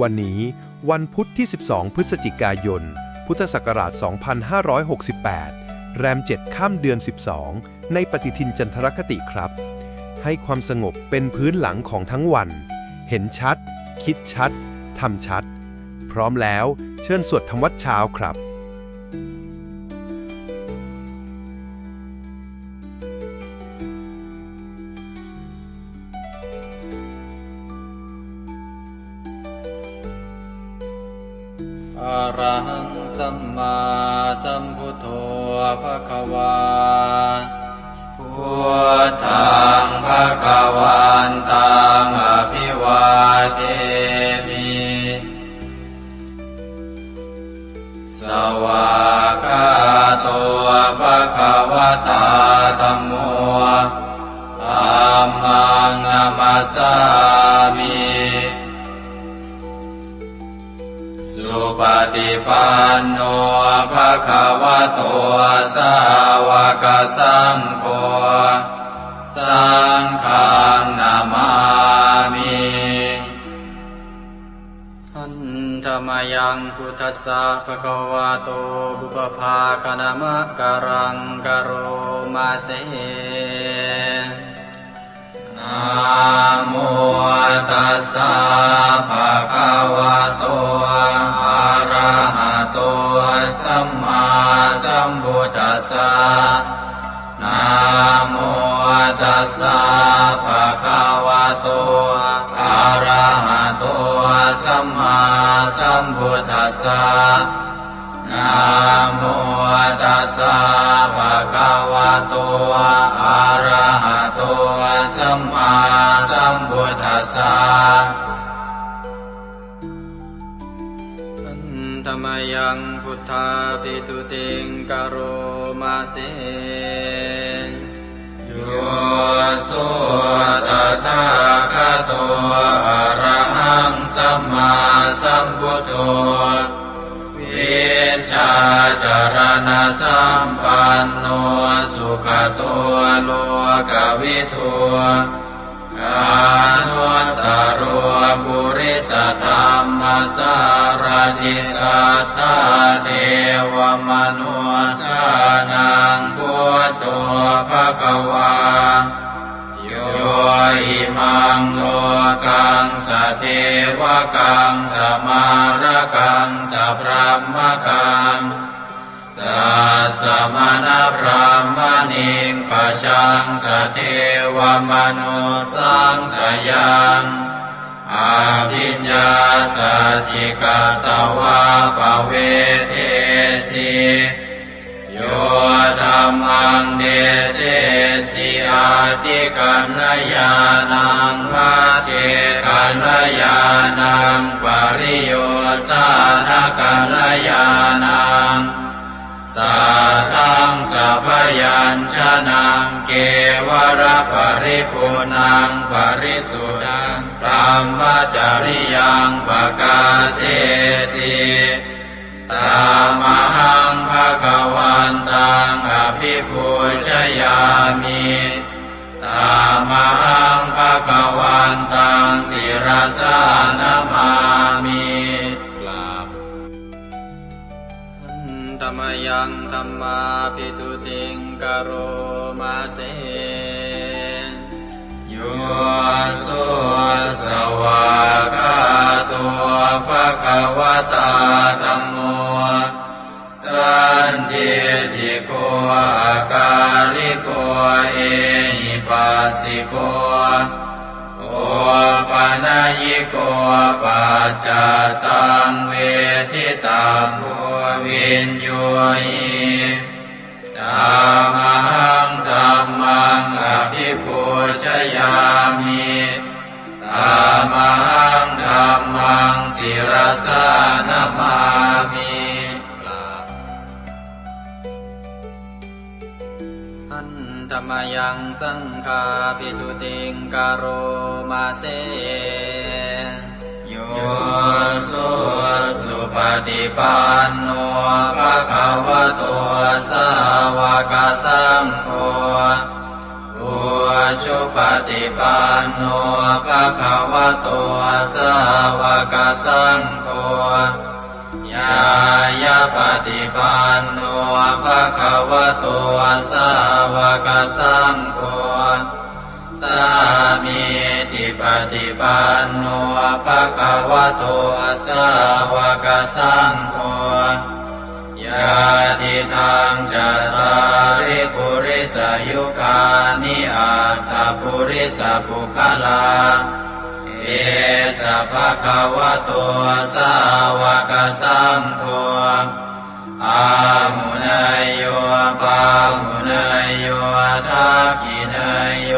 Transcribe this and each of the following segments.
วันนี้วันพุธที่ 12 พฤศจิกายน พุทธศักราช 2568 แรม 7 ค่ำเดือน 12 ในปฏิทินจันทรคติครับ ให้ความสงบเป็นพื้นหลังของทั้งวัน เห็นชัด คิดชัด ทำชัด พร้อมแล้วเชิญสวดธรรมวัดเช้าครับ อะระหังสัมมาสัมพุทโธภควาพุทธังภควันตังอภิวาเทมิสวากขาโตภควตาธัมโมธัมมังนัมสสามิสุปฏิปันโนภะคะวะโตสาวกสังโฆสังฆังนามามิหันธรรมยังพุทธัสสะภะคะวะโตบุปภาคณมะกะรังกะโรมาเสนะโมตัสสะภะคะวะโตอะระหะโตสัมมาสัมพุทธัสสะนะโมตัสสะภะคะวะโตอะระหะโตสัมมาสัมพุทธัสสะนะโมตัสสะภะคะวะโตอะระหะโตสัมมาสัมพุทธัสสะธรรมยังพุทธาภิตุติงกโรมาเสโยสุตถาคโตอะระหังสัมมาสัมพุทโธวิชาจารณะสัมปันโนสุขโตโลกวิทูอานุตตโรปุริสธรรมสารถิสัทธาเทวมนุสานังพุทโธภควาโยอิมังโลกังสเทวกังสมารกังสพรหมกังสัสสะมณพรหมณิงปะชังสเทวมนุสังสยังอาภิญญาสัจจิกตวะปะเวเทสิโยธัมมังเดเสสิอาติกัณญญาณังภะเทกัณญาณังปริโยสานกัณญาณังสัทธังสัพยัญชนะเกวระปริปุณังปริสุทธังธรรมจริยังปกาเสสิตามหังภะคะวันตังอภิปูชยามิตามหังภะคะวันตังศิรสานามามิธรรมยังธัมมาภิตุติงกโรมาเสโยสุสวากขาโตภควตาธัมโมสันทิฏฐิโกอาการิโกเอหิปัสสิโกโอปนัยยิโกปัจจตังเวทิตังโพวินโยหิธัมมังธัมมังอภิปูชยามิธัมมังธัมมังศิรสานามามิธรรมยังสังฆาภิตุติงกโรมาเสโยสุปฏิปันโนภะคะวะโตสาว กสังโฆอุชุปฏิปันโนภะคะวะโตสาวกสังโฆญายะปฏิปันโนภะคะวะโตสาวกสังโฆสามีจิปฏิปันโนภะคะวะโตสาวกสังโฆญาติทังจัตตาริปุริสยุคานิอัตถปุริสปุคลาเอสะภะคะวะโตสาวกสังโฆอาหุเนยโยปาหุเนยโยทักขิเนยโย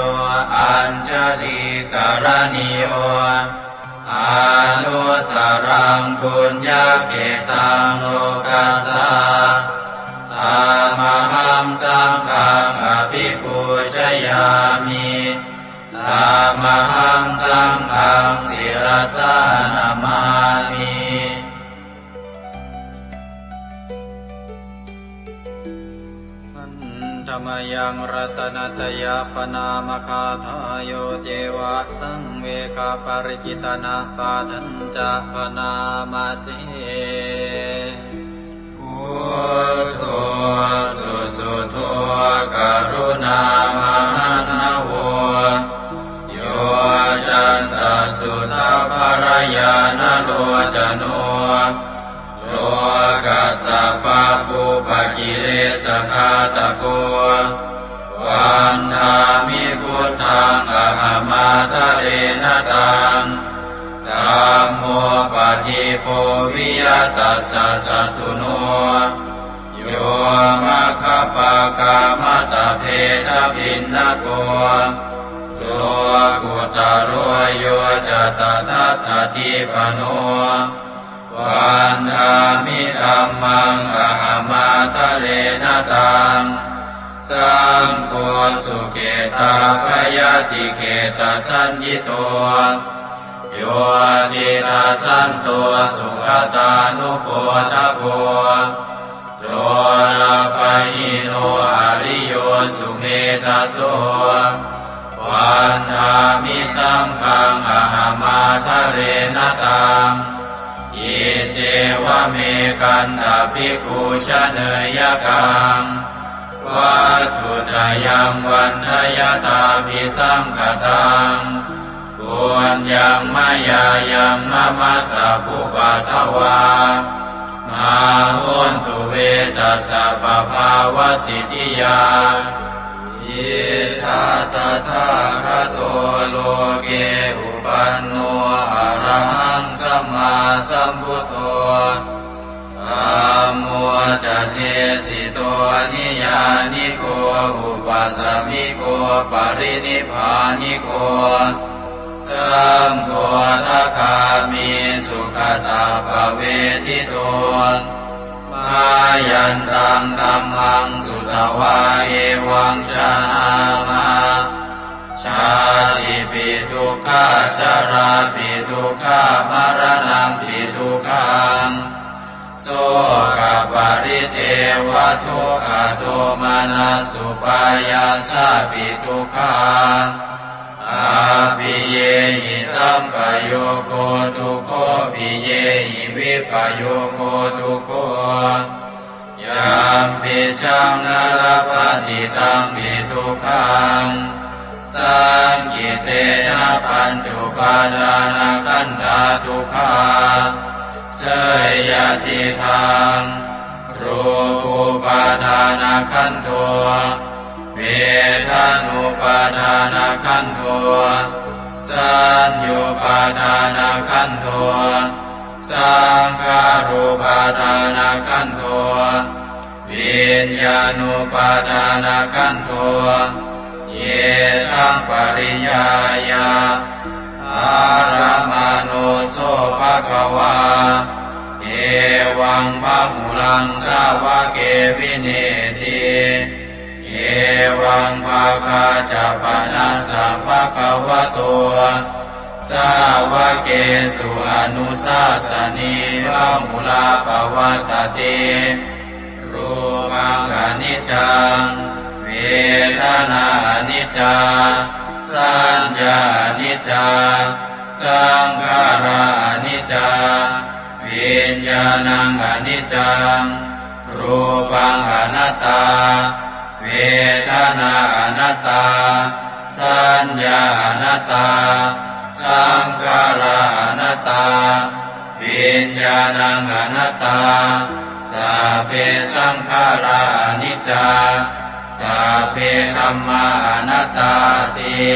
อัญชลีกรณิโยอานุตตรังปุญญเกตังโลกัสสะตามหังสังฆังอภิปูชยามิตามหังสังฆังศิรสานามามิธรรมยังรัตนัตยาปนามคาทายโยเจวะสังเวคาปริจิตนาปาทัญจะปนามาสิพุทโธสุสุโธกรุณามหันนโวโยจันตสุทาภรยานโลจโนโลกัสสะปะปุปกิเลสขาตโกวันธามิพุทธังอหมาทะเรนตังธัมโมปฏิโพวิยตัสสะสัตตุโนโยมะคปะกามตะเพทพินนโกโลกุตโรโยจตทัตถทิปโนวันธามิธัมมังอหมาทะเรนตังสังโฆสุเกตาภยติเกตสัญญิโตโยตินาสันโตสุขตานุโปทโกโลลาภหิโนอริโยสุเมตโสวันธามิสังฆังอหมาทะเรนตังอิเจวะเมกันตภิกขุชเนยกังวัตถุตยังวันทยตาภิสังคตังปุญญังมายายังมะมะสะภุปัตถวามาหุนตุเวตัสสะปะภาวสิทธิยาอิทัตตะทาคโตโลเกอุปันโนอะระหังสัมมาสัมพุทโธธัมโมจะเทสิโตนิยานิโกอุปัสสมิโกปรินิพพานิโกสังโฆทัคามิสุขตาภเวทิโตมายันตังธัมมังสุตวาเอวังชนามาชาติปิทุกขาชาราปิทุกขามรณะปิทุกขังโสกปริเทวทุกขโทมานัสสุปายาสาปิทุกขังอาภิเยหิสัมปโยโคทุกโขภิเยหิวิปโยโคทุกโขยามปิชังนรปฏิตังปิทุกขังสังกิเตนะปัญจุปาทานขันธาทุกขาเสยยติทังรูปุปาทานขันโทเวทานุปาทานขันโทสัญญูปาทานขันโทสังขารุปาทานขันโทวิญญาณุปาทานขันโทเยสังปริยายาอารามาโนโสภะคะวาเอวังพะหุลังสาวะเกวิเนติเอวังภาคาจะปนัสสะภะคะวะโตสาวะเกสุอนุสาสนีพะมุลาภวัตติรูปังอนิจจัง นิจจาสัญญาอนิจจาสังขาราอนิจจาวิญญาณังอนิจจังรูปังอนัตตาเวทนาอนัตตาสัญญาอนัตตาสังขาราอนัตตาวิญญาณังอนัตตาสัพเพสังขาราอนิจจาสัพเพธัมมาอนัตตาติ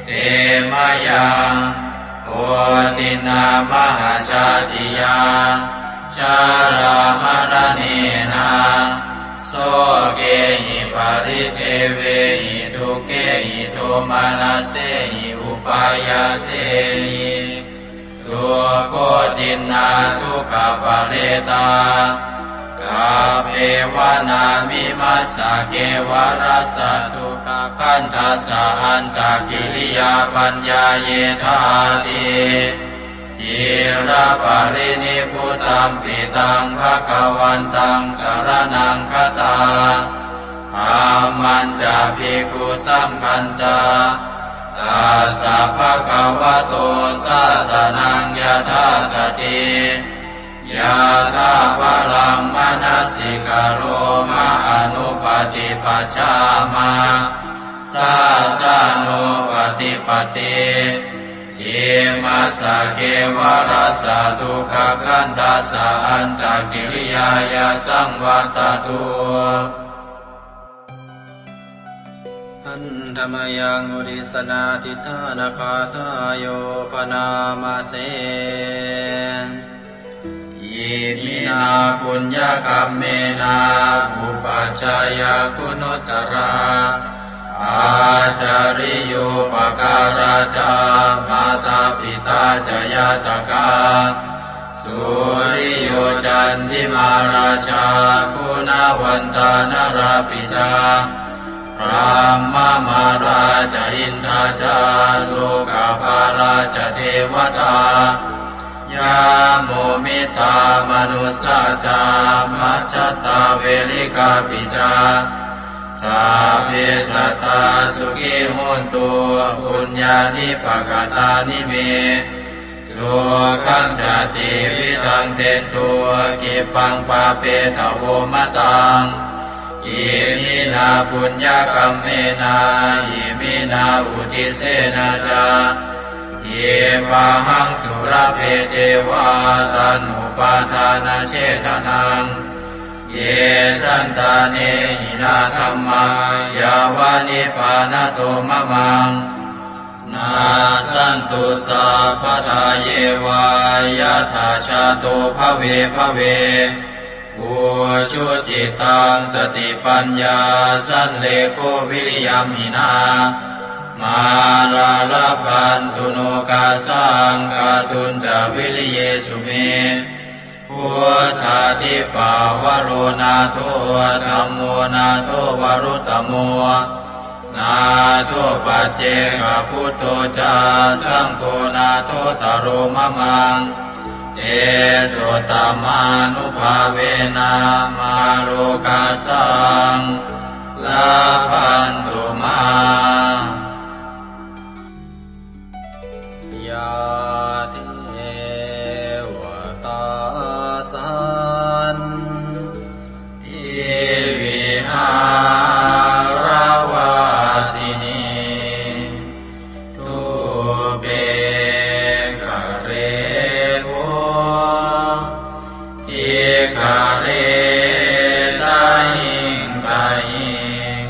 เตมะยังโอตินามหาชาติยาชารามรณีนาโสเกหิปาริเทเวหิทุเกหิโทมานาเสหิอุปายาเสหิทุโกตินาทุกขปะเรตากาเภวนามิมัสสะเกวรัสสะทุกขคันทัสสะอันตกิริยาปัญญาเยธาติจิระปรินิพพุตัมปิตังภคะวันตังสรณังคตาธัมมันจะภิกขุสังฆัญจาตัสสะภะคะวะโตสาสนังยถาสติยะถาปรัมมนัสสิกโรมะอนุปฏิปัชฌามาสาสะโนปฏิปติอิมัสสะเกวรัสสะทุกขคันทัสสะอันตกิริยายาสังวัตตุอันธรรมยังอุริสนาทิฏฐานาคาทายโยปนามาเสอิมินาปุญญกัมเมนาอุปัชฌายาคุณุตตราอาจาริโยปการาจามาตาปิตาจยาตกาสุริโยจันติมาราชาคุณวันตานราปิจาพรหมมาราชอินทราจาโลกาภาราชเทวตายาโมมิตามนุสสาจามัจจตาเวลิกาปิจาสัพเพสัตตาสุขิโหนตุปุญญานิปกตานิเมสุขังจติวิทังเตตุกิปังปาเปตโวมะตังอิมินาปุญญกัมเมนาอิมินาอุทิเสนาจาเยปะหังสุรเพเจวาตันุปาทานาเชตนังเยสันตาเนหินาธัมมายาวานิปานโตมะมังนาสันตุสัพพทาเยวายะถาชาโตภเวภเวอุชุจิตังสติปัญญาสันเลโกวิริยัมหินามาลาลาพันตุโนกาสังกาตุนจาวิริเยสุเมพุทธาทิปาวโรนาโทธัมโมนาโทวรุตตโมนาโทปัจเจกพุทโธจาสังโฆนาโทตโรมะมังเตโสตมานุภาเวนะมาโลกาสังลาพันตุมายาเทวตาสันทิวิหารวาสินีทุเปกะเรโวทิกะเรตาหิงตาหิง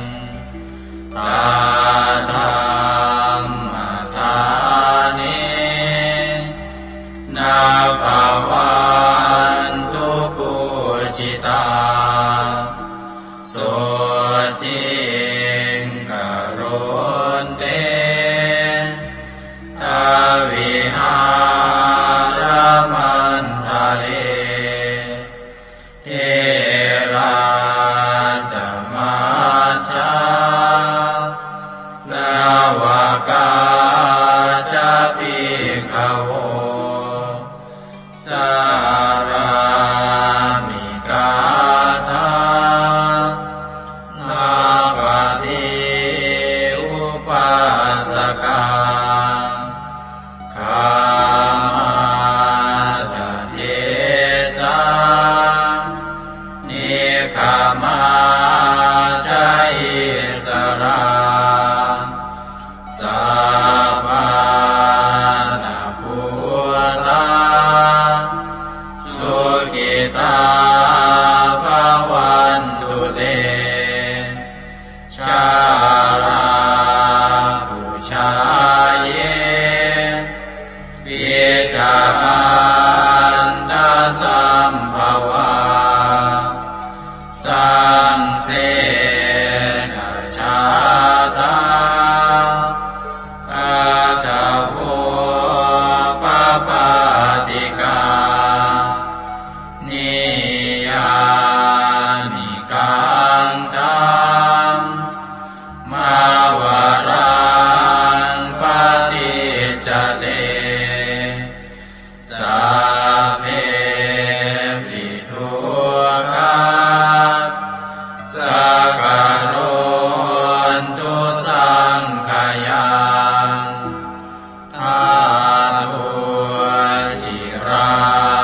งเสนะชาตาอาตาโวปะปาติกานิยานิกังตังมาวารังปฏิจจเตสัพเพปิทุกขาสักการนตุสังขยังทาตุจิรั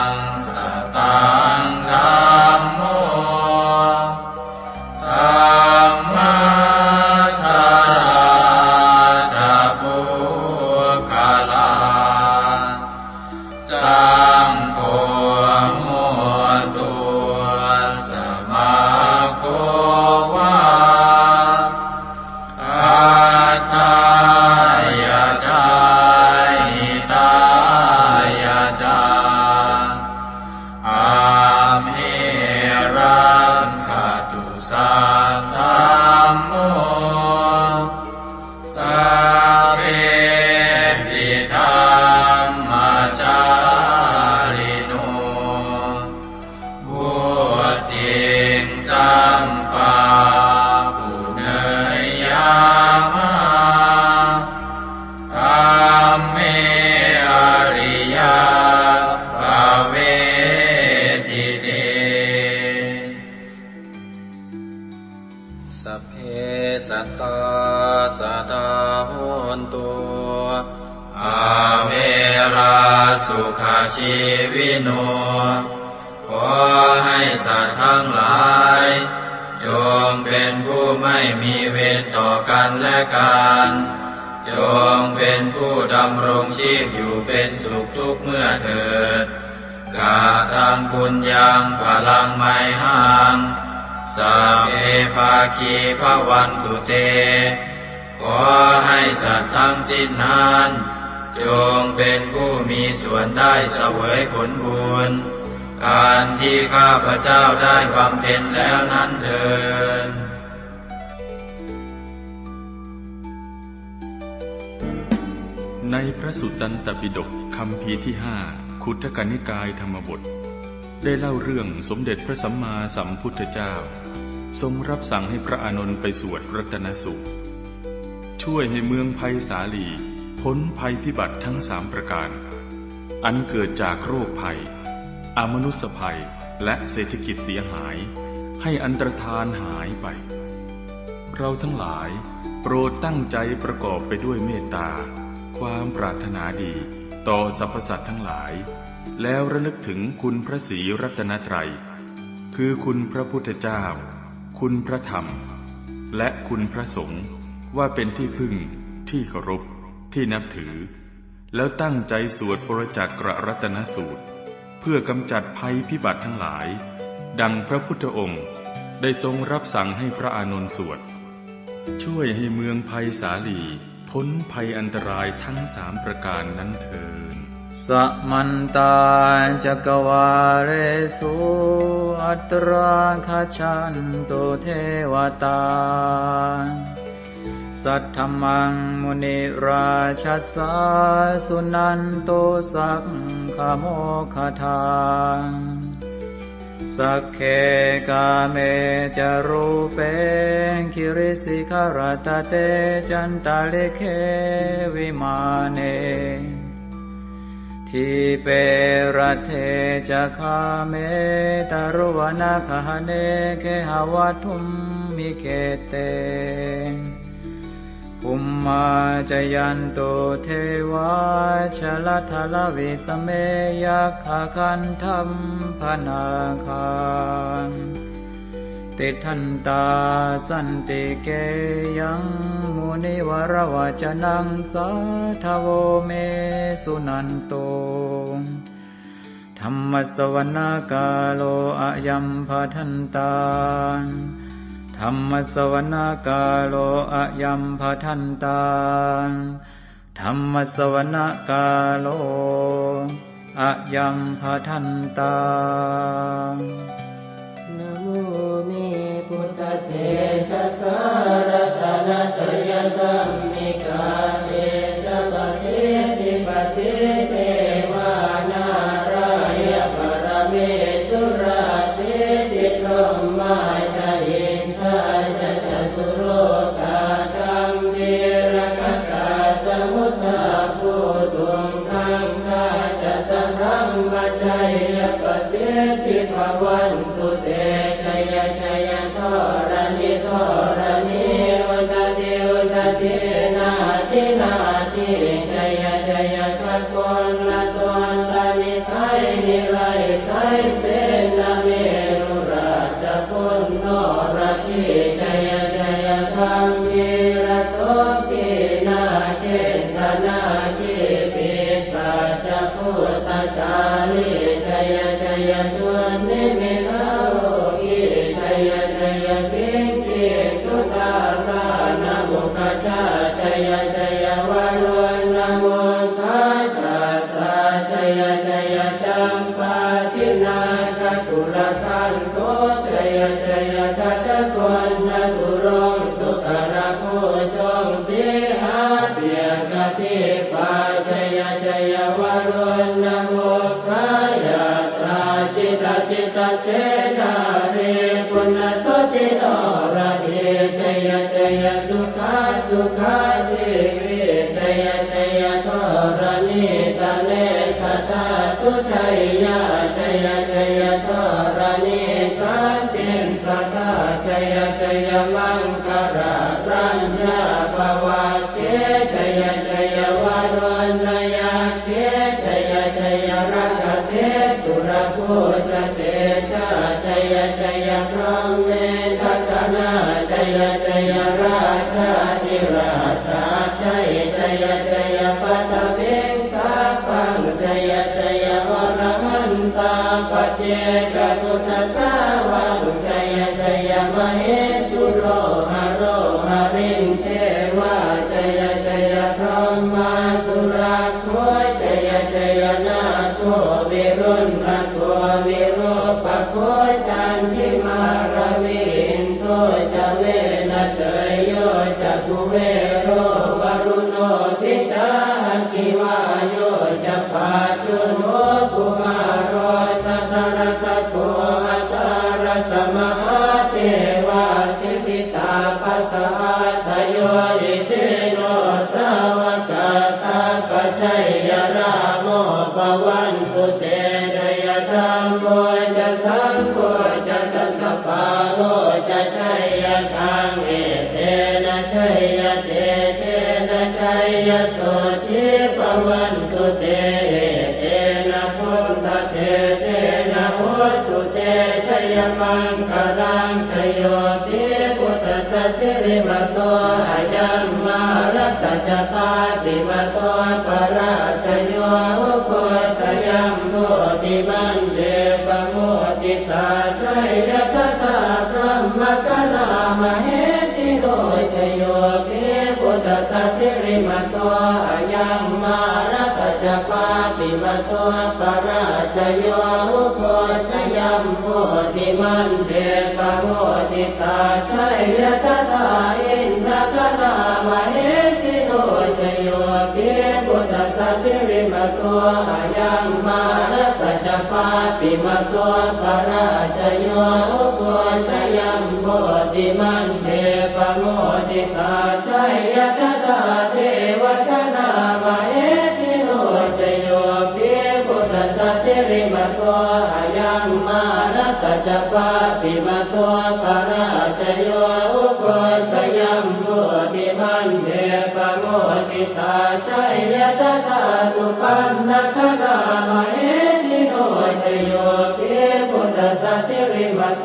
งสตังธัมโมธัมมัทธาราชปุคลาสังโฆโมตุสมาโควาอัตตายาจายตายาจาอาเมรังคตุสัทธัมโมสัพเพปิธัมมาจาริโนบุติงสัมปาปุเนยยามะธัมเมอริยภเวทิเตสัพเพสัตตาสัทธาโหนตุอาเวราสุขาชีวิโนขอให้สัตว์ทั้งหลายจงเป็นผู้ไม่มีเวรต่อกันและกันจงเป็นผู้ดำรงชีพอยู่เป็นสุขทุกเมื่อเถิดกาตังปุญญังพลังไมหังสัพเพภาคีภวันตุเตขอให้สัตว์ทั้งสิ้นนั้นจงเป็นผู้มีส่วนได้เสวยผลบุญการที่ข้าพเจ้าได้บำเพ็ญแล้วนั้นเถิด ในพระสุตตันตปิฎกคัมภีร์ที่5คุตกนิกายธรรมบทได้เล่าเรื่องสมเด็จพระสัมมาสัมพุทธเจ้าทรงรับสั่งให้พระอานนท์ไปสวดรัตนสูตรช่วยให้เมืองไผ่สาลีพ้นภัยพิบัติทั้ง3ประการอันเกิดจากโรคภัยอมนุษยภัยและเศรษฐกิจเสียหายให้อันตรธานหายไปเราทั้งหลายโปรดตั้งใจประกอบไปด้วยเมตตาความปรารถนาดีต่อสรรพสัตว์ทั้งหลายแล้วระลึกถึงคุณพระศรีรัตนตรัยคือคุณพระพุทธเจ้าคุณพระธรรมและคุณพระสงฆ์ว่าเป็นที่พึ่งที่เคารพที่นับถือแล้วตั้งใจสวดปรจักรรัตนสูตรเพื่อกำจัดภัยพิบัติทั้งหลายดังพระพุทธองค์ได้ทรงรับสั่งให้พระอานนท์สวดช่วยให้เมืองไผ่สาลีพ้นภัยอันตรายทั้ง3ประการนั้นเถิด สัมมันตาจักวาเรสุอัตราคชันตุเทวตาสัทธมังมุนิราชสาสุนันโตสักขโมคทาสักเคกาเมจารูเปคิริสิขารตเตจันตาลิเควิมาเนทิเปรัเทจะคาเมตารุวนาคหเนเคหวัตุมมิเคเตภุมมาจยันโตเทวาชลทลวิสเมยัคขคันธัมพนาคานติทันตาสันติเกยังมุนิวรวจนังสาทโวเมสุนันโตธัมมสวนาคาโลอะยัมภทันตาธัมมสวนาคาโลอะยัมภทันตาธัมมสวนาคาโลอะยัมภทันตา นะโมเมปุ ตเตชะสารตนะตยสัมมิกาเตชะปะเทติปะเทเทวานารายะปรเมสุราเทติพรหมาจายินทาจะจตุโลกาธัมเมรกตาสมุทธาภูตุงทังคาจะสังรัมมชัยปะเทติภวันตุเตชยชยทรณิทรณิอุตติอุตตินาทินาทิชยชยพระกรละตนละนิไทยนิไรไทยเสนาเมรุราชพุนโนราชิชยชยธรรมิระโสปินาเจตนาจิปิสัจพุทธจาริชยชยชวนนิมิตาโลกิชยชยปิงกิตุตาสานะมุขจาชยชยวารุณโมสาสาสาชยชยจัมปาทินาคตุลสันโตชยชยกัจจคนนตุรงสุขระโพชงสีหาเปียกติปาชยชยวารุณโมกายตราจิตจิตเสนาเรปุณโสติโนระเดชยชยสุขาสุขาสิวิชยชยทรณิตาเนคตาสุชัยยาชยชยทรณิสันติสัทธาชยชยมังคารารัญญาภวะเกชยชยวารุณยาเกชยชยรักเทสุรภูสเตชะชยชยพรหมเมทัตนาชยชยราชาธิราชาชัยชยชยปัตเวงสาปังชยชยวรมันตาปเจกตุสสาวังชยชยมเหสุโรหะโรหะริงเทวาชยชยพรหมาสุราโคชยชยนาโควิรุณภโควิโรปโคจันทิมาระวินโตจะเวนะเตยโยจะกุเวโรวรุโนทิตาคิวาโยจะปาจุโนกุมารโรสัตระตะโกอัตระตมหาเทวาติติตาปัสสะทโยอิเสโนสาวกตาปัจฉัยยราโมปวันตุเตดยธรรมโมจะสังโฆจะสัสสะปาโลจะชัยยะทางเอเตนะชัยยะเตเตนะชัยยะโสติปวันตุเตเตนะพุทธเตเตนะโหตุเตชัยมังคารังชโยติพุทธสัจจิริมโตอายัมมารัตจตาติมโตปราชโยอุโคสยัมโมติมันเดปโมติตาชัยยะตถาพรหมกนามเหสิโรชโยปิพุทธสัจจิริมโตอายัมมารัตจปาติมโตปราชโยอุโคสยัมโมติมันเดปโมติตาชัยยะตถาอินทกนามเหสิโรชโยปิพุทธสัจจิริมโตอายัมมารัตจปาติมโตปราชโยอุโคสยัมโมติมันเดปโมติตาชัยยะตถาเทวกนามเหสิโรชโยปิพุทธสัจจิริมโตอายัมมารัตจปาติมโตปราชโยอุโคสยัมโมติมันเดปโมติตาชัยยะตถาสุปันนคนามเหสิโรชโยปิพุทธสัจจิริมโต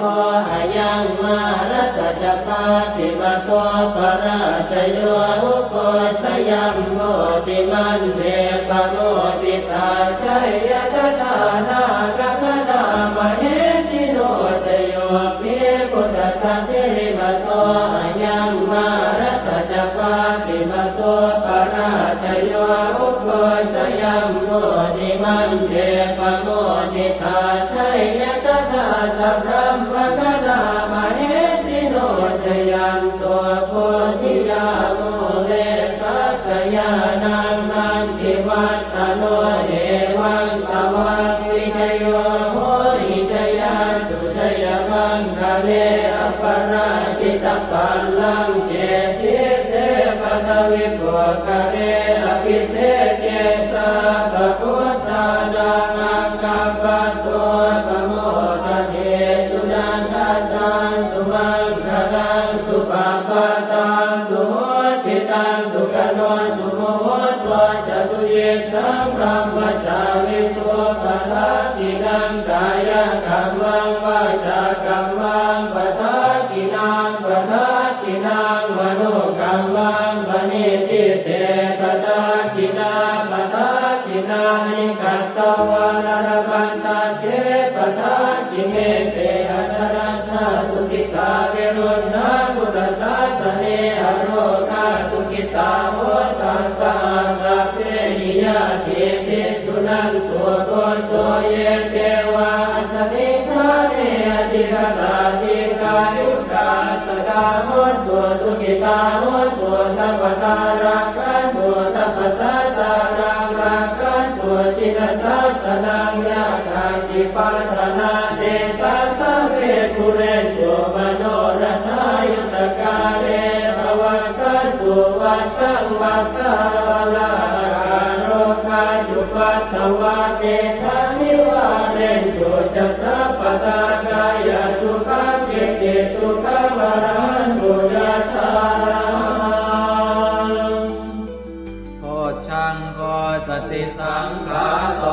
อายัมมารัตจปาติมโตปราชโยอุโคสยัมโมติมันเดปโมติตาชัยยะตถานาคนามเหสิโรชโยปิพุทธสัจจิริมโตอายัมมารัตจปาติมโตปราชโยอุโคสยัมโมติมันเดปโมติตาชัยยะตถาสัพพะมะกนามเหสิโร ตัวโพธิยาโมเรสักยานังนันทิวัตโนเอวังตวังวิจโยโหหิจยาสุจยมังคะเลอปราชิตปัลลังเจติเทปตวิปุคะเลอภิเศษเจสะภะพุทธานังอังคัปปะโตปะโมทะเทสุนันทตังสุมังคลังสุปะปะตังสุโหติตังสุขโนสุโมโหตัวจตุเยสังพรหมจาริสุปะทัสสินังกายกัมมังวาจากัมมังปะทัสสินังปะทัสสินังมโนกัมมังปณิทิเตปะทัสสินังปะทัสสินังนิกัตตวานรกันตเจปะทัสสิเมเตอัตรัตถสุขิตาเวรุณาพุทธศาสเนอโรคาสุขิตาโหตัสสะสัพเพหิยะเทปิสุนันตัวโตโตเยเทวาสมิทาเนอติกตาติกายุกาสกาโหตัวสุขิตาโหตัวสัพพตารักขันตัวสัพพตาตารักขันตัวจิตสัสสนังยาคันติปัฏฐานาเตตัสสะเวทุเรนโยมโนรัตายุตกาเรภวัตตันตุวัสสังวัสสะลาโรคาจุปัตถวาเตทานิวาเรนโยจัสสะปตากายสุขังเกติสุขังวรันตุยัสสะโพชังโพสติสังขาโต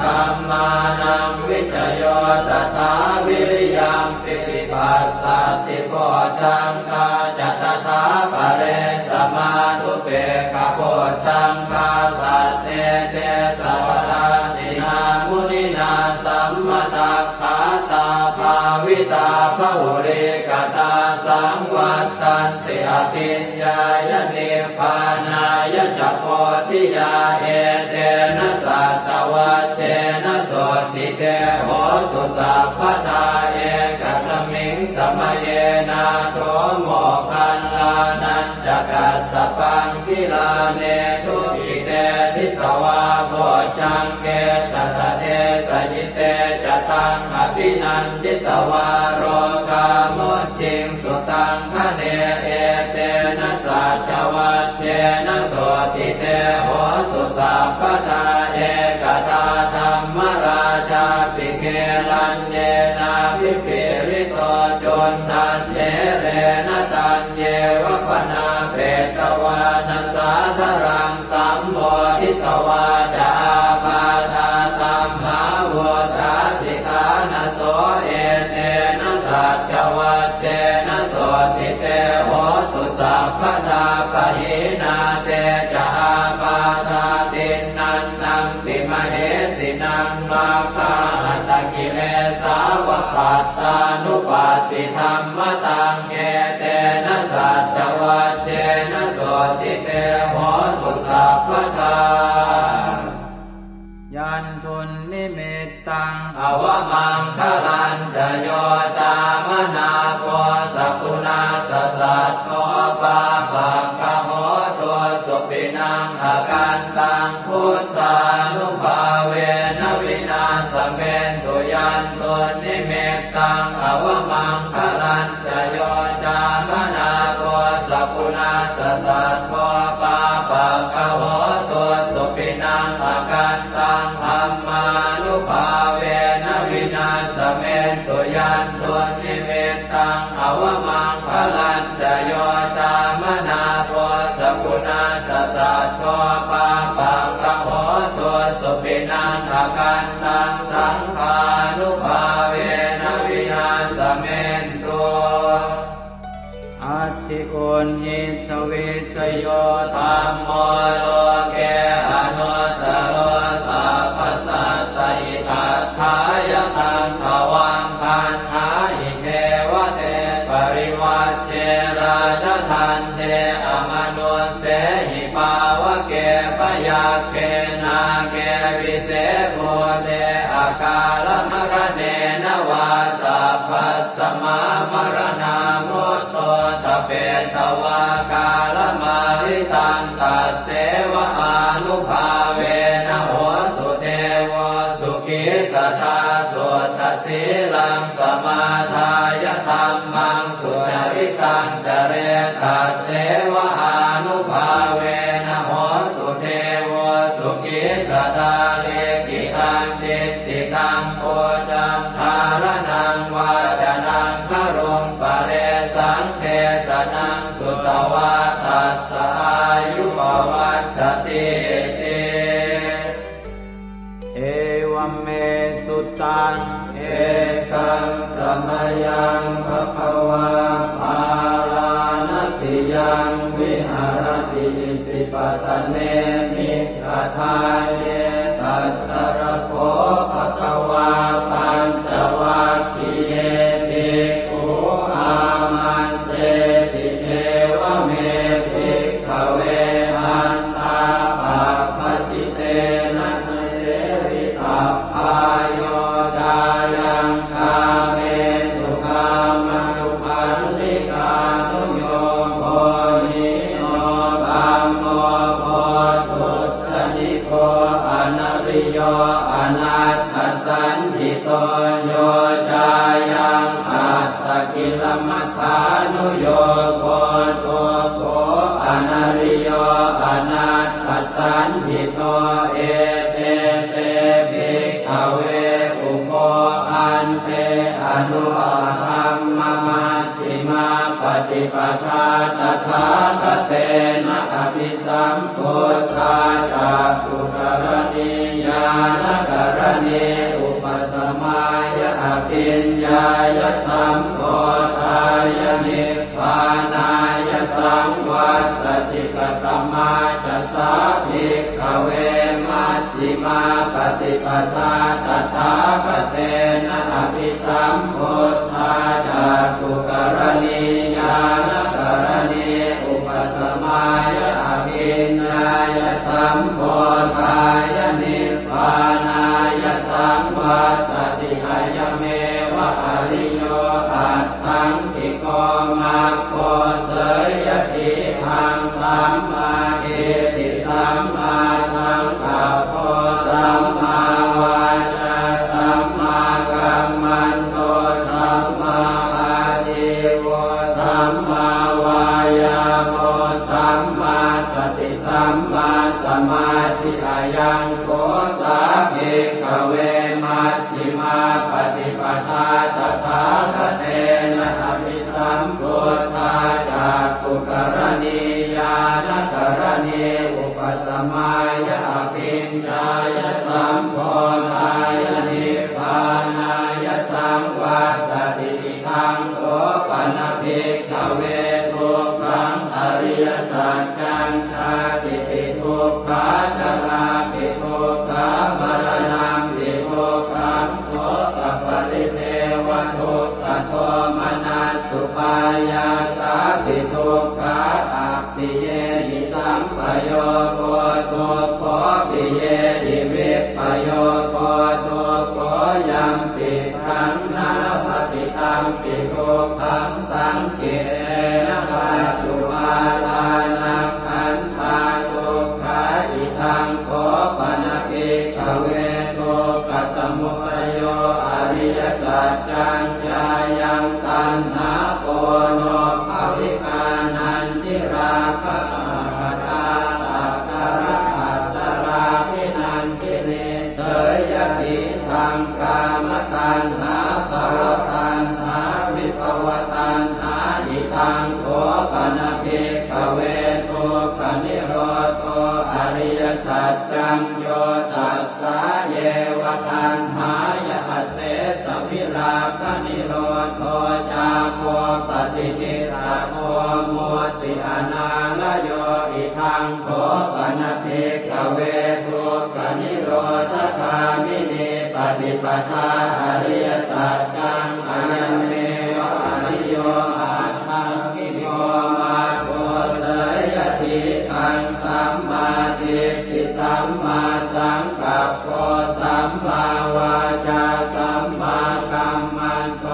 ธัมมานังวิจโยตถาวิริยังปิติปัสสัตติโพชังคาจัตถาปะเรสมานุเปกะโพชังคาสัตเตเตสวะราตินามุนินาสัมมตัคขาตาภาวิตาภุริกตาสังวัตตันติอภิญญายนิพพานายจะโพธิยาเอเตนะสัตวัตเตนะโสติเตโหตุสัพพทาเอกสมิงสมเยนาโทโมคันลานันจกัสสปังกิลาเนทุกิเตทิสวาโพชังเกตตะเตสยิเตจะตังอภินันทิตวาโรกามุจิงสุตังคะเนเอเตนะสัจวัตเตนะโสติเตโหตุสัพพทาเอกตาธัมมราชาปิเกลันเยนาภิปิริโตจนทันเจเรนะตันเยวะปนาเปตวานัสสาธรังสัมโมทิตวาจาปาทาสัมภาวตาสิกานะโสเอเตนะสัจวัตเตนะโสติเตโหตุสัพพทาปะหินาเตจาปาทาตินันนังติมเหสินังมาคาหัตกิเลสาวปัตตานุปัสสิธรรมตังเอเตนะสัจวัตเตนะโสติเตโหตุสัพพทายันทุนนิมิตตังอวมังคลันจะโยตามนาโพสกุณาสสัตโตปาปังคโหตัวสุปินังอาการตังพุทธานุภาเวนะวินาสเมนตุยันทุนนิมิตตังอวมังคลันจะโยตามนาโพสกุณาสสัตโตปาปังคโหตัวสุปินังอาการตังธัมมานุภาเวนะวินาสเมนตุยันตุนิเมตตังอวมังคลันจะโยตามนาโพสกุณาสสัตโตปาปังคโหตัวสุปินังอาการตังสังฆานุภาเวนะวินาสเมนตุอัตติโกณหิสวิสโยธัมโมโลเกอนุตตโรสัพพสัตตอิทัฏฐายตังภวังคันหาหิเทวเตปริวัชเชราชทันเตอมนุสเสหิภาวะเกปยาเกนาเกวิเศษโมเตอาการมรเนนวาสัพพสมามรณามุตโตตเปต นตัสเสวะอานุภาเวนะโหตุเทวะสุขิสัทธาสุตตสีลังสมาทายธัมมังสุจริตังจเรตัสเสวะอานุภาเวนะโหตุเทวะสุขิสัทธาเลกิตังติติตังโพจังทารนังวาจานังครุงปะเรสังเทสนังสุตวะตัสสะอายุปวัฏฏติติเอวัมเมสุตังเอกังสมยังภควาภาลานติยังวิหารติสิปตเนมิกทายเยตัสสรโคภควาปัญจวัคคีย์เยภิกขุอามันเตติเทวเมภิกขเวอันตาปะปะจิเตนะเสวิตัพพายโยดายังกาเมสุขามสุขันธิกานุโยโภญิโนธัมโมโพธุตติโกอนัริโยอนัตถสันติโตโยจายังอัตตกิลมัฏฐานุโยโคตุโกอนัริโยอนัตถสันติโตเอเตเตภิกขเวอุโภอันเตอนุอัมมะมัชฌิมาปฏิปทาตถาคเตนะอภิสัมพุทธาจักขุกรณีญาณกรณีอุปสมายะอภิญญายะสัมโพธายะนิพพานายะสังวัตติกตมาจัสสะภิกขเวมัชฌิมาปฏิปทาตถาคเตนะอภิสัมพุทธาจักขุกรณีญาณกรณีอุปสมายะอภิญญายะสัมโพธายะนิพพานายะสังวัตติกายเมวะอริโยอัตถังกิโกมัคโคเสยติหังสัมมาเอติสัมมาสังกัปโปสัมมาวาจาสัมมากัมมันโตสัมมาอาชีวะสัมมาวายาโมสัมมาสติสัมมาสมาธิอายังโกสาภิกขเวมัชฌิมาปฏิปทาตถาคเตนะอภิสัมพุทธาจักขุกรณีญาณกรณีอุปสมายะอภิญญายะสัมโพธายะนิพพานายะสังวัตติทังโสปนภิกขเวทุกขังอริยสัจจังชาติปิทุกขาจราปิทุกขามรณะปิทุกขังโสตปริเทวทุกขโทมนัสสุปายาสาปิทุกขาอัปปิเยหิสัมปโยโคตุโคปิเยหิวิปปโยโคตุโคยัมปิขังนาภติตังปิทุกขังสังเกนะปัจจุบันทานังขันธาทุกขาอิทังโคปนภิกขเวทุกขสมุทัยโยอริยสัจจังญายังตัณหาโปโนภวิกานันทิราคะปะทาตัตตระอัตตราภินันทิเนเสยติทังกามตัณหาภวตัณหาวิภวตัณหาอิทังโขปนภิกขเวทุกขนิโรธอริยสัจจังโยตัสสะเยวะตัณหายะเสสวิราคะนิโรธจาโคปฏิจิตาโคมุติอนาลโยอิทังโขปนภิกขเวทุกขนิโรธคามินีปฏิปทาอริยสัจจังอายัมเมวะอริโยอาทังกิโยมาโคเสยติทังสัมมาทิฏฐิสัมมาสังกัปโปสัมมาวาจาสัมมากัมมันโต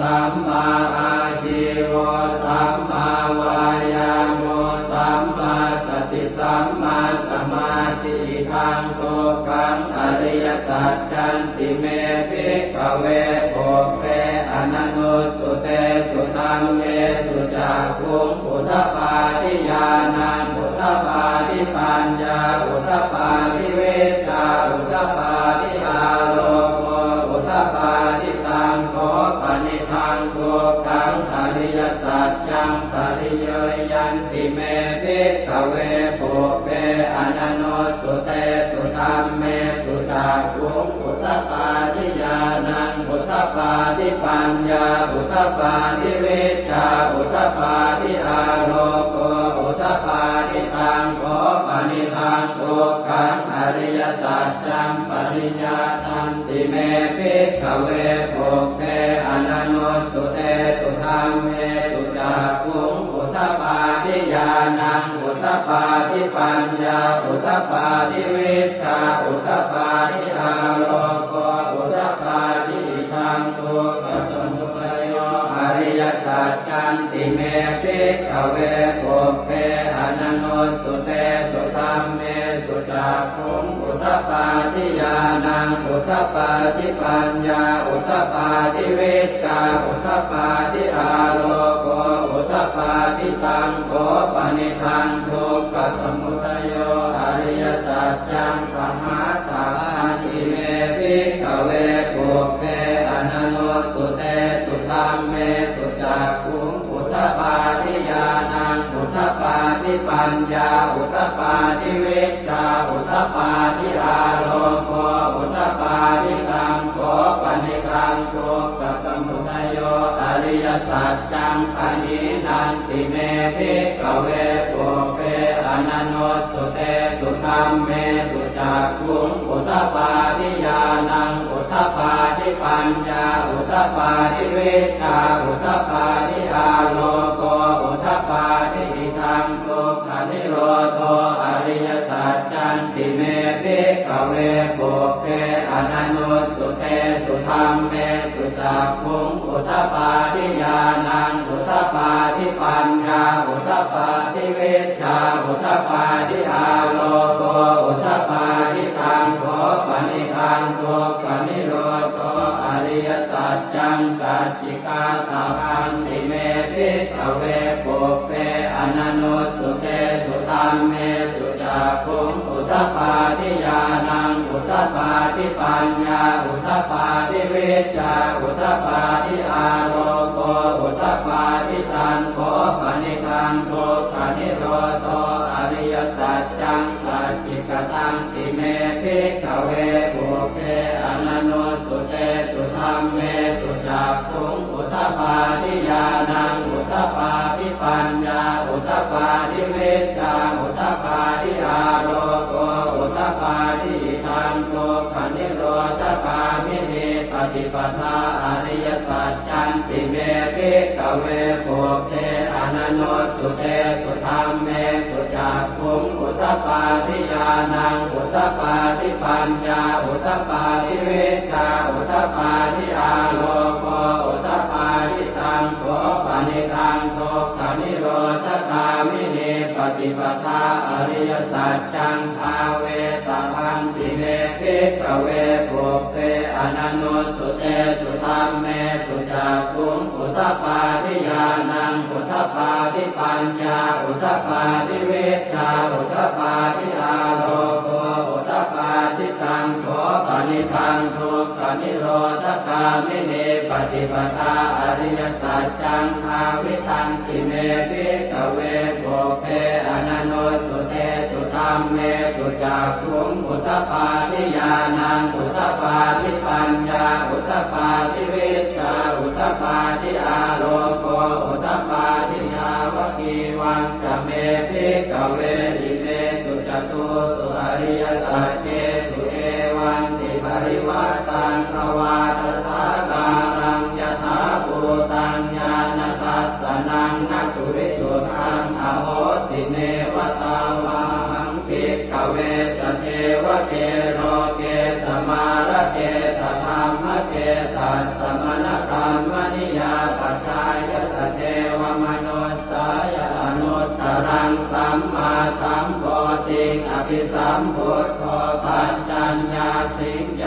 สัมมาอาชีวะสัมมาวายาโมสัมมาสติสั สัจจันติเมภิกขเวโภเปอนันโนสุเตสุตัมเมสุจักขุงอุทธปาทิญาณังอุทธปาทิปัญญาอุทธปาทิเวทชาอุทธปาทิอาโลโกอุทธปาทิตังโขปนิทังทุกขังอริยสัจจังปริโยยันติเมภิกขเวโภเปอนันโนสุเตสุธัมเมสุจักขุงอุทธปาทิญาณังอุทธปาทิปัญญาอุทธปาทิเวชชาอุทธปาทิอาโลโกอุทธปาทิตังโขปนิทังทุกขังอริยสัจจังปริญญาตันติเมภิกขเวโภเปอนันโนสุเตสุธัมเมสุจักขุงอุทธปาทิญาณังอุทธปาทิปัญญาอุทธปาทิเวชชาอุทธปาทิอาโลโกอุทธปาทิทังทุกขสมุทัยอริยสัจจันติเมภิกขเวโภเปอนันโนสุเตสุธัมเมสุจักขุงอุทธปาทิญาณังอุทธปาทิปัญญาอุทธปาทิเวชชาอุทธปาทิอาโลโกอุทธปาทิตังโขปนิทังทุกขสมุทัยอริยสัจจังปมาตาติเมภิกขเวโภเปอนันโนสุเตสุธัมเมสุจักขุงอุทธปาทิญาณังอุทธปาทิปัญญาอุทธปาทิเวชชาอุทธปาทิอาโลโกอุทธปาทิตังโขปนิทังทุกขสมุทัยอริยสัจจังปณินันติเมภิกขเวโภเปอนันโนสุเตสุธัมเมสุจักขุงอุทธปาทิญาณังอุทธปาทิปัญญาอุทธปาทิเวชชาอุทธปาทิอาโลโกอุทธปาทิทังทุกขนิโรธอริยสัจจันติเมภิกขเวโภเปอนันโนสุเตสุธัมเมสุจักขุงอุทธปาทิญาณังอุทธปาทิปัญญาอุทธปาทิเวชชาอุทธปาทิอาโลโกอุทธปาทิตังโขปนิทังทุกขนิโรธอริยสัจจังสัจจิกาตาพันติเมภิกขเวโภเปอนันโนสุเตสุธัมเมสุจักขุงอุทธปาทิญาณังอุทธปาทิปัญญาอุทธปาทิเวชชาอุทธปาทิอาโลโกอุทธปาทิตังโขปนิทังทุกขนิโรธอริยสัจจังสัจจิกตังติเมภิกขเวโภเปอนันโนสุเตสุธัมเมสุจักขุงอุทธปาทิญาณังอุทธปาทิปัญญาอุทธปาทิเวชชาอุทธปาทิอาโลโกอุทธปาทิทังทุกขนิโรธคามินีปฏิปทาอริยสัจจันติเมภิกขเวโภเปอนันโนสุเตสุธัมเมสุจักขุงอุทธปาทิญาณังอุทธปาทิปัญญาอุทธปาทิเวชชาอุทธปาทิอาโลโกอุทธปาทิตังโขปนิทังทุกขนิโรธคามินีปฏิปทาอริยสัจจังภาเวตพันติเมภิกขเวโภเปอนันโนสุเตสุธัมเมสุจักขุงอุทธปาทิญาณังอุทธปาทิปัญญาอุทธปาทิเวชชาอุทธปาทิอาโลโกอุทธปาทิตังโขปนิทังทุกขนิโรธคามินีปฏิปทาอริยสัจจังภาวิทันติเมภิกขเวโภเปอนันโนสุเตสุธัมเมสุจักขุงอุทธปาทิญาณังอุทธปาทิปัญญาอุทธปาทิเวชชาอุทธปาทิอาโลโกอุทธปาทิชาวกีวังจะเมภิกขเวอิเมสุจตุสุอริยสัจเจสุเอวันติปริวัตตังภวาตถาการังยถาภูตังญาณทัสสนังนักสุวิสุทธังอโหสิเนวตาวาหังภิกขเวสเทวเกโรเกสมาระเกสธรรมเกสัสสมณธรรมนิยาปัจจายสเทวมนุสสายอนุตตรังสัมมาสัมโพธิอภิสัมพุทโธปัญญญาสิงจ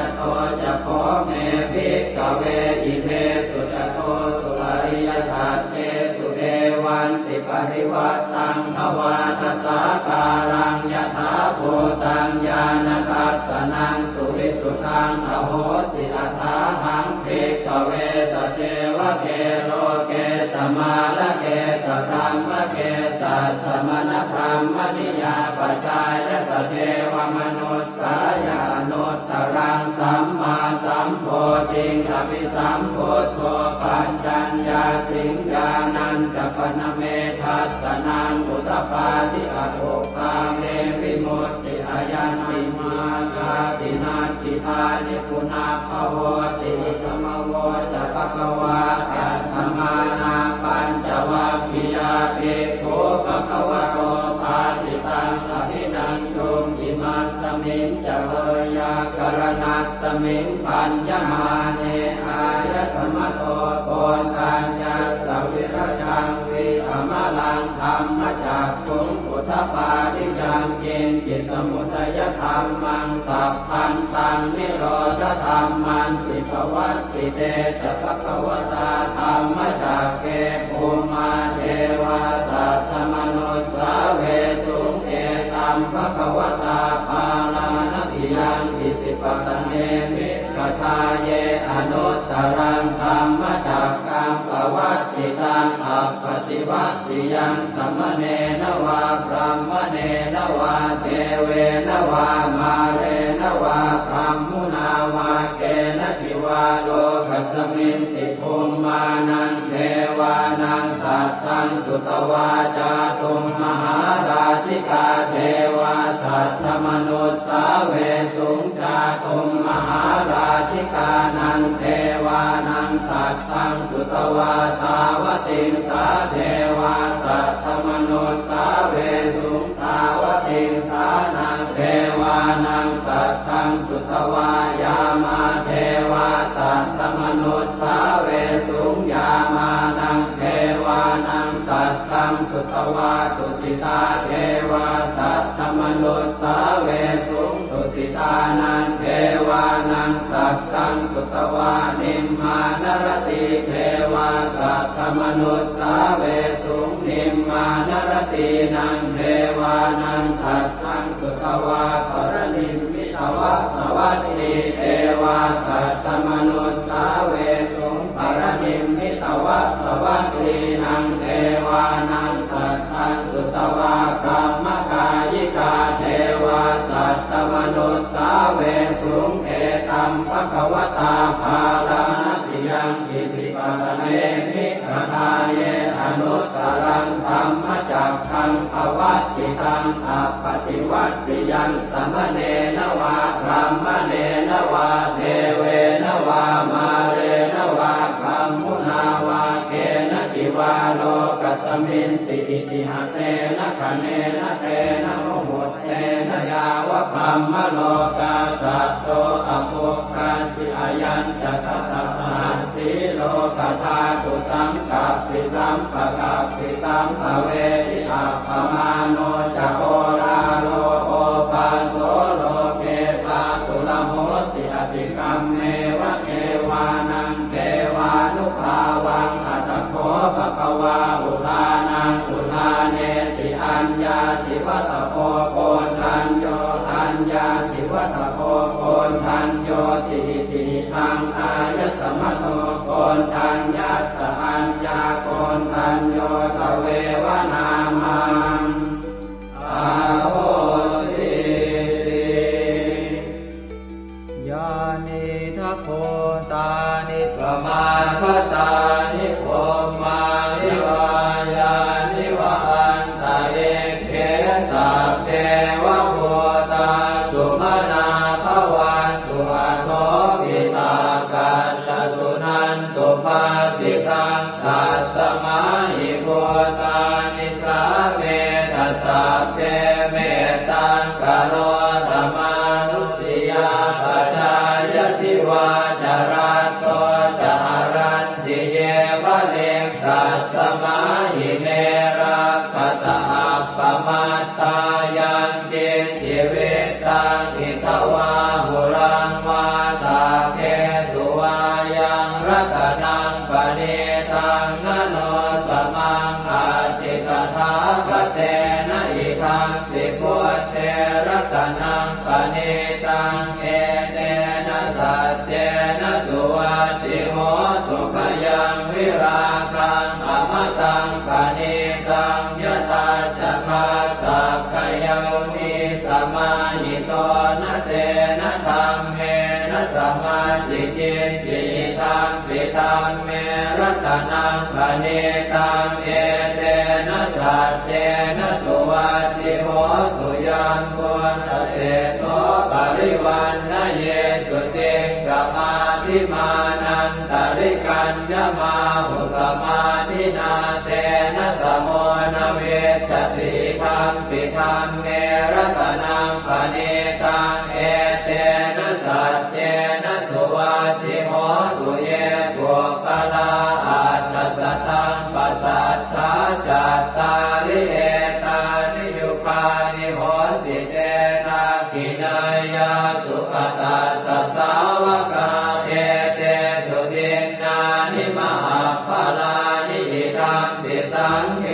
อิเมสุจโตสุอริยสัจเจสุเอวันติปริวัตตังภวาทสาการังยถาภูตังญาณทัสสนังสุวิสุทธังอโหสิอัฏฐาหังภิกขเวสเทวะเกโลเกสมาลเกสพรหมเกสัสสมณพรหมนิยาปัจจายสเทวมนุสสายานุตตรังสัมมาสัมโพธิงอภิสัมโพธปัญจัญญาสิงญาณัญจปนเมทัสสนังอุตตปาทิอโภคาเมวิมุตติอายันติมาคาตินาติทานิปุนาภโวติธรรมโวจะภควาอัตถมานาปัญจวัคคียาภิกขุภควโตภาสิตังอภินันตุอิมัสสมิงจะเวยากรณัสสมิงปัญญมาเนอายสมโตโกนทัญญาสวิรจังวิอมลังธรรมจักขุงพุทธปาทิยังเกณฑ์จิตสมุทัยธรรมังสัพพันตังนิโรธธรรมันติภวัตติเตจะภควตาธรรมจักเกภูมาเทวาสัตตมนุสสาเวสุงเอตัมภควตาภาลานติยังอิสิปตเนมิกทาเยอนุตตรังธรรมจักกังปวัตติตังอัปปติวัตติยังสัมมเนนวาพรหมเนนวาเทเวนวามาเรนวาพรหมุนาวาเกณทิวาโลกัสมินติภูมานังเทวานังสัตตังสุตวาจาตุมมหาราชิกาเทวาสัตตมนุสสาเวสุงจาตุมมหาราชิกานังเทวานังสัตตังสุตวาตาวติงสาเทวาสัตตมนุสสาเวสุงตาวติงสานังเทวานังสัตตังสุตวายามาเทวาสัตตมนุสสาเวสุงยามานังเทวานังสัตตังสุตวาตุสิตาเทวาสัตตมนุสสาเวสุงตุสิตานังเทวานังสัตตังสุตวานิมมานรติเทวาสัตตมนุสสาเวสุงนิมมานรตินังเทวานังสัตตังสุตวาปรนิมมิตวะสวัสดีเทวาสัตตมนุสสาเวสุงปรนิมมิตวะสวัสดีนังเทวานังสัตตังสุตวาพรหมกายิกาเทวาสัตตมนุสสาเวสุงเอตัมภควตาภาลานติยังอิสิปตเนมิกทาเยอนุตตรังธรรมจักขังภวัตติตังอัปปติวัตติยังสัมมเนนวาพรหมเนนวาเทเวนวามาเรนวาพรหมุนาวาเกณทิวาโลกัสมินติอิติหะเตนะคะเนนะเตนะโมหุตเตนะยาวะพรหมโลกาสัตโตอโภคันติอายัญจะทัสสะหันติโลกธาตุสังกัปปิสัมปะกัปปิสัมภเวทิอัปปมาโนจะโอราโลโอปาโสโลเกปาสุลโหสิอติกัมเมวะเทวานังเทวานุภาวังอัตถโขภควาอุทานังอุทาเนติอัญญาสิวัตโพโกนทัญโยอัญญาสิวัตโพโกนทัญโยติติทังอายสมโตโกนทัญญาสอัญญาโกนทัญโยตเววนามังอาโหติยานิทัพโพตานิสมาคตานิโภมานิวายานิวาอันตะเอเขสัพเพวะโพตาสุมนาภวันตุอโทปิตากัลลสุนันตุภาสิกังตัสสมาหิโพตานิสาเมทัสสะเพเมตังกโรธรรมานุติยาปัจจายติวาจารันโตจารันติเยวะเลกัสสมาหิเมรักขตาอัปปมัตตายังเกจิเวตังอิทวาหุรังวาตาเกสุวายัง คเตนะอิทังปิพุทเทรัตนังปณิตังเอเตนะสัจเจนะสุวัตติโหสุขยังวิราคังอมตังปณิตังยตาจักขาสักขยามิสมาหิโตนะเตนะธรรมเมนะสมาธิจิตติตังปิตังเมรัตนังปณิตังเอเตนะสัจเจนะสุวัตติโหสุยัมพุทธเตโสปริวันนะเยสุติงกมาธิมานันตริกัญญมาหุสมาธินาเตนะสโมนะเวสติธัมปิธัมเมรัตนังปณิตังเอเตนะสัจเจนะสุวัตติโหสุเยปุคลาอัตถสัตตังปัสสัทธาจัตตาริเอตานิยุคานิโหติเตนะขินายาสุขตัสสะสาวกาเอเตสุตินนานิมหาภลานิอิทัมปิสังเข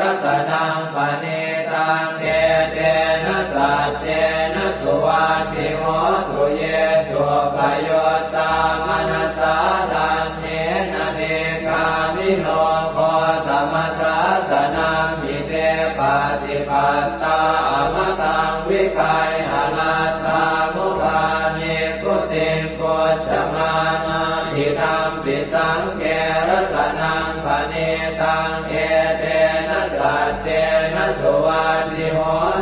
รัตนังปณิตังเอเตนะสัจเจนะสุวัตติโหสุเยสุปโยตามนัสสาทันเนนะเนกามิโนโคสมัสสะสนังมิเตปฏิปัตตาอมตังวิคัยหนาธามุปานิพุติงโกจมานาทิธัมปิสังเขรัตนังปณิตังเอเตนะสัจเจนะสุวัตติโห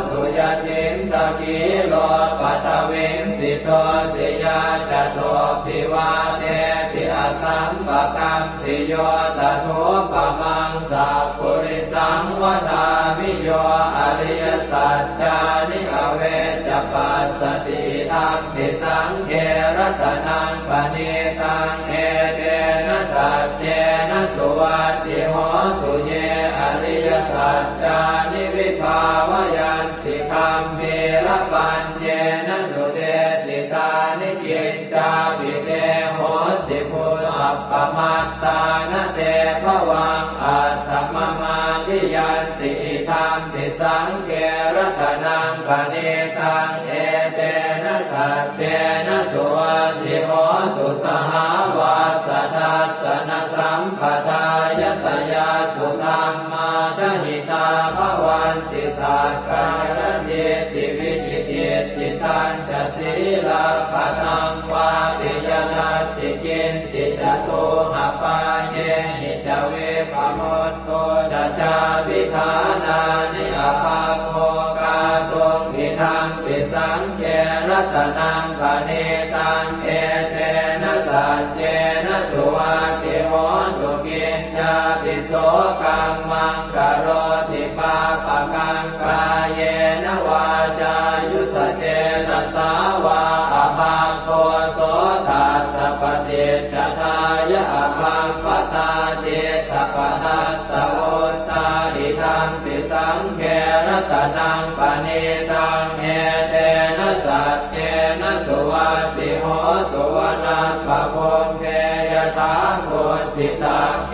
สุยตินตะกิโลปัตวิงสิโตติยาจโตปิวาเตปิอสัมปะกัมปิโยตถุปะมังสัพพุริสังวทามิโยอริยสัจจานิอเวจปัสสติธัมปิสังเขรัตนังปณิตังเอเตนะสัจเจนะสุวัตติโหสุเยอริยสัจจานิวิภาวยันติคัมภีรปัญเจนะสุเตสิตานิกิจจาภิเตโหติพุทธัปปมัตตานะเตภวังอัตถมมาทิยันติธัมปิสังเขรัตนังปณิตังเอเตนะสัจเจนะสุวัตติโหสุสหาวาสทัสสนสัมปทายตยาสุธัมมาชหิตาภวันติสักกายทิฏฐิวิจิกิจจิตัญจศีลปะทังวาปิยนัสสิกินสิจตุหปาเยหิจเวปะโมตโตจะจาวิธานานิอาภาโภกาตุงอิทังปิสังเขรัตนังปณิตังเอเตนะสัจเจนะสุวัตติโหสุกินจาปิโสกัมมังกโรติปาปะกังกายเยนะวาจายุตเจนะสาวาอภาโคโสทัสสะปฏิจจทายะอภาปตาเจตปทัสสะโอตาอิทังปิสังเขรัตนังปณิตังเอเตนะสัจเจนะสุวัตติโหสุวนาปะโพเพยตาโคสิตาเก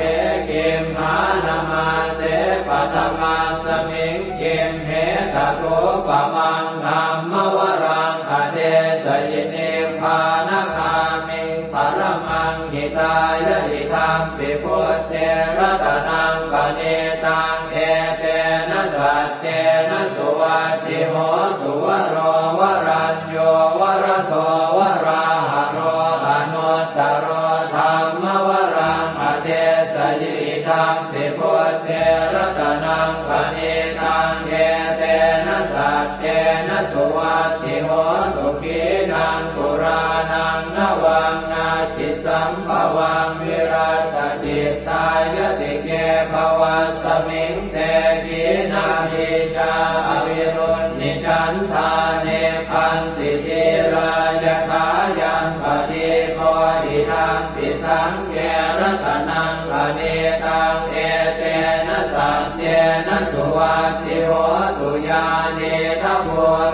กิมหานามาเสปัตมาสมิงกิมเหตโกปะมังธัมมวรังอเดสยินิพพานคามิงปรมังหิตายะหิธัมปิพุทเทรัตนังปณิตังเอเตนะสัจเจนะสุวัตติโหสุวโรวรัญโยวรโตวราหะโรอนุตตโรธัมมวรังอเดสยิธัมปิพุทเทรัตนังปณิตังเอเตนะสัจเจนะสุวัตติโหสุขีนังปุรานังนวังนาจิสัมภวังวิรัตจิตตายติเกภวัสสมิงเตกินาทิจาอวิรุณนิจันทาเนพันติจิรายะทายังปฏิโพธิธัมปิสังเขรัตนังปณิตังเอเตนะสัจเจนะสุวัตติโหสุญาเนทัพโพ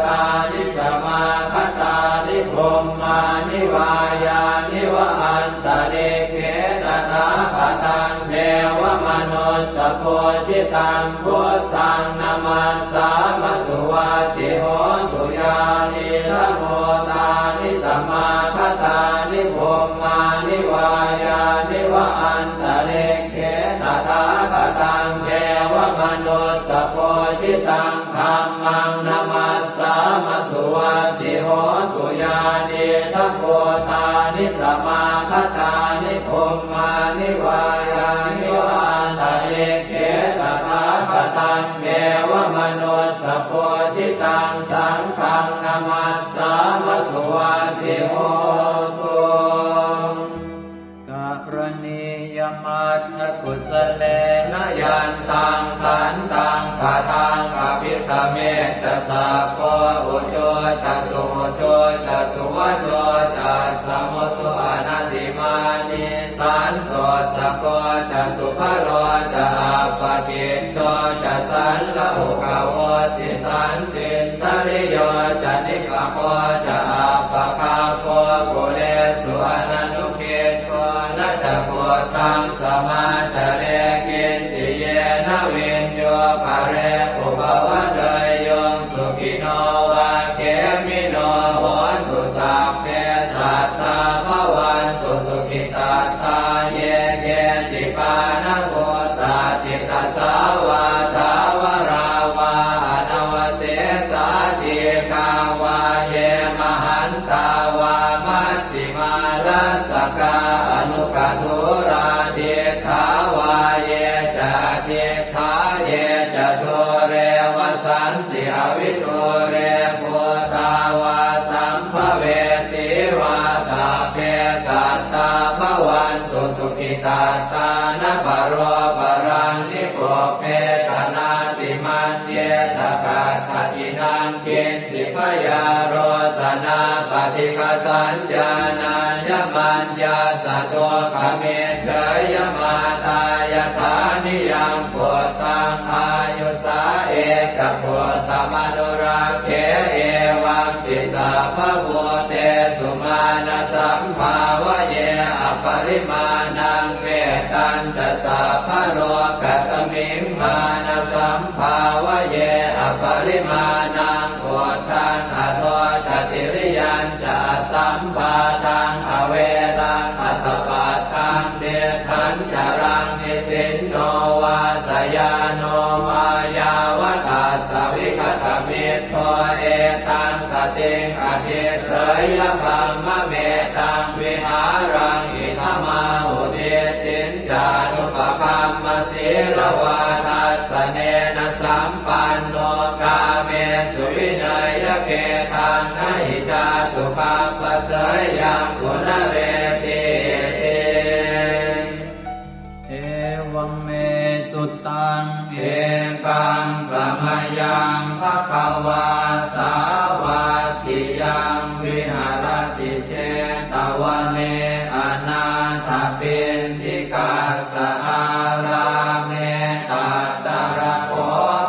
ตานิสมาคตานิพมมานิวายานิวอันตะเลเกตถาคตังเทวมนุสสโพธิตังพุทธังนา นุสสโพธิตังธัมมังนามัสสามสุวัตติโหตุญาณิทัพโพตานิสมาคตานิภูมิมานิวายานิวาตาเอเกตถาคตังเทวมนุสสโพธิตังสังฆังนามัสสามสุวัตติโหตุกรณียมัตถกุสเลนะยันตังขันตังคาทังอภิสเมตสัพโพอุโชตสุโชตสุวโชตสมุตุอนัตติมานิสันโตสะโกตสุภโรตอัปปกิจโตตสันละหุกโวติสันติทริโยจนิกโคตอัปปคาโคกุเลสุอนันุเกโตนัตโกตังสมาจเรกินติเยนะวินโยภะเรอุปวัตเตยงสุขิโนวะเกมิโนโหตุสัพเพสัตตาภวันตุสุขิตาตาเยเกจิปานะโหตาจิตตสาวาทาวราวาอนวเสสาติกาวาเยมหันตาวามัชฌิมารัสสกาอนุกัตุราเทขาวาเยจะเทขาเยจะโทเรวสันติอวิโทเรภูตาวาสัมภเวติวาตาเพสัตตาภวันตุสุขิตาตานะปโรปรังนิโกเพตนาติมันเยตกาตตินังกินติพยาโรสนาปฏิฆาสัญญาณายมัญญาสะโตขเมเฉยมาตายฐานิยังโพตังอายุสาเอกโพธมนุราเขเอวังติสาภโวเตสุมาณสัมภาวะเยอปริมาณังเวตันตสาภโรกัสมิงมาณสัมภาวะเยอปริมาณังโพธังอโทจติริยัญจะสัมปาทังอเวรังอัสสปัตตังเดทันจรังนิสินโนวาสยาโนมายาวตัสสวิคตมิตโตเอตังสติงอธิเสยพัมมะเมตังวิหารังอิทมาหุเดตินจานุปคัมมสีลวาทัสสเนนะสัมปันโนกาเมสุวินัยเกทังนะหิจาตุปัปปะเสยยังกุณเรติเอวังเมสุตังเอกังสมยังภควาสาวาทิยังวิหารติเชตวันเนอนาถปินทิกาสอาราเมตัตตระโค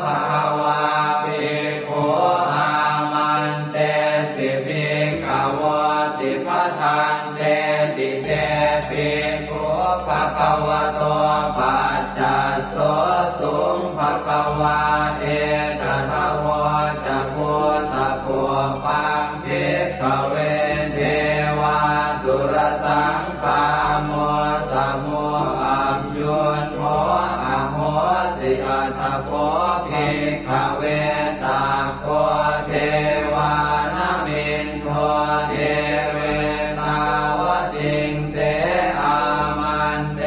ภควาภิกขุอามันเตสิภิกขวติภัทธังเตติเตภิกขุภควโตปัจจัสโสสุงภควาเอตถาวจะพุทธโภปังภิกขเวเทวาสุรสังฆาโมสมุอัมยุนโมอโหสิอัตถโภภิกขเวสัพโพเทวานามินโทเทเวตาวติงเสอามันเต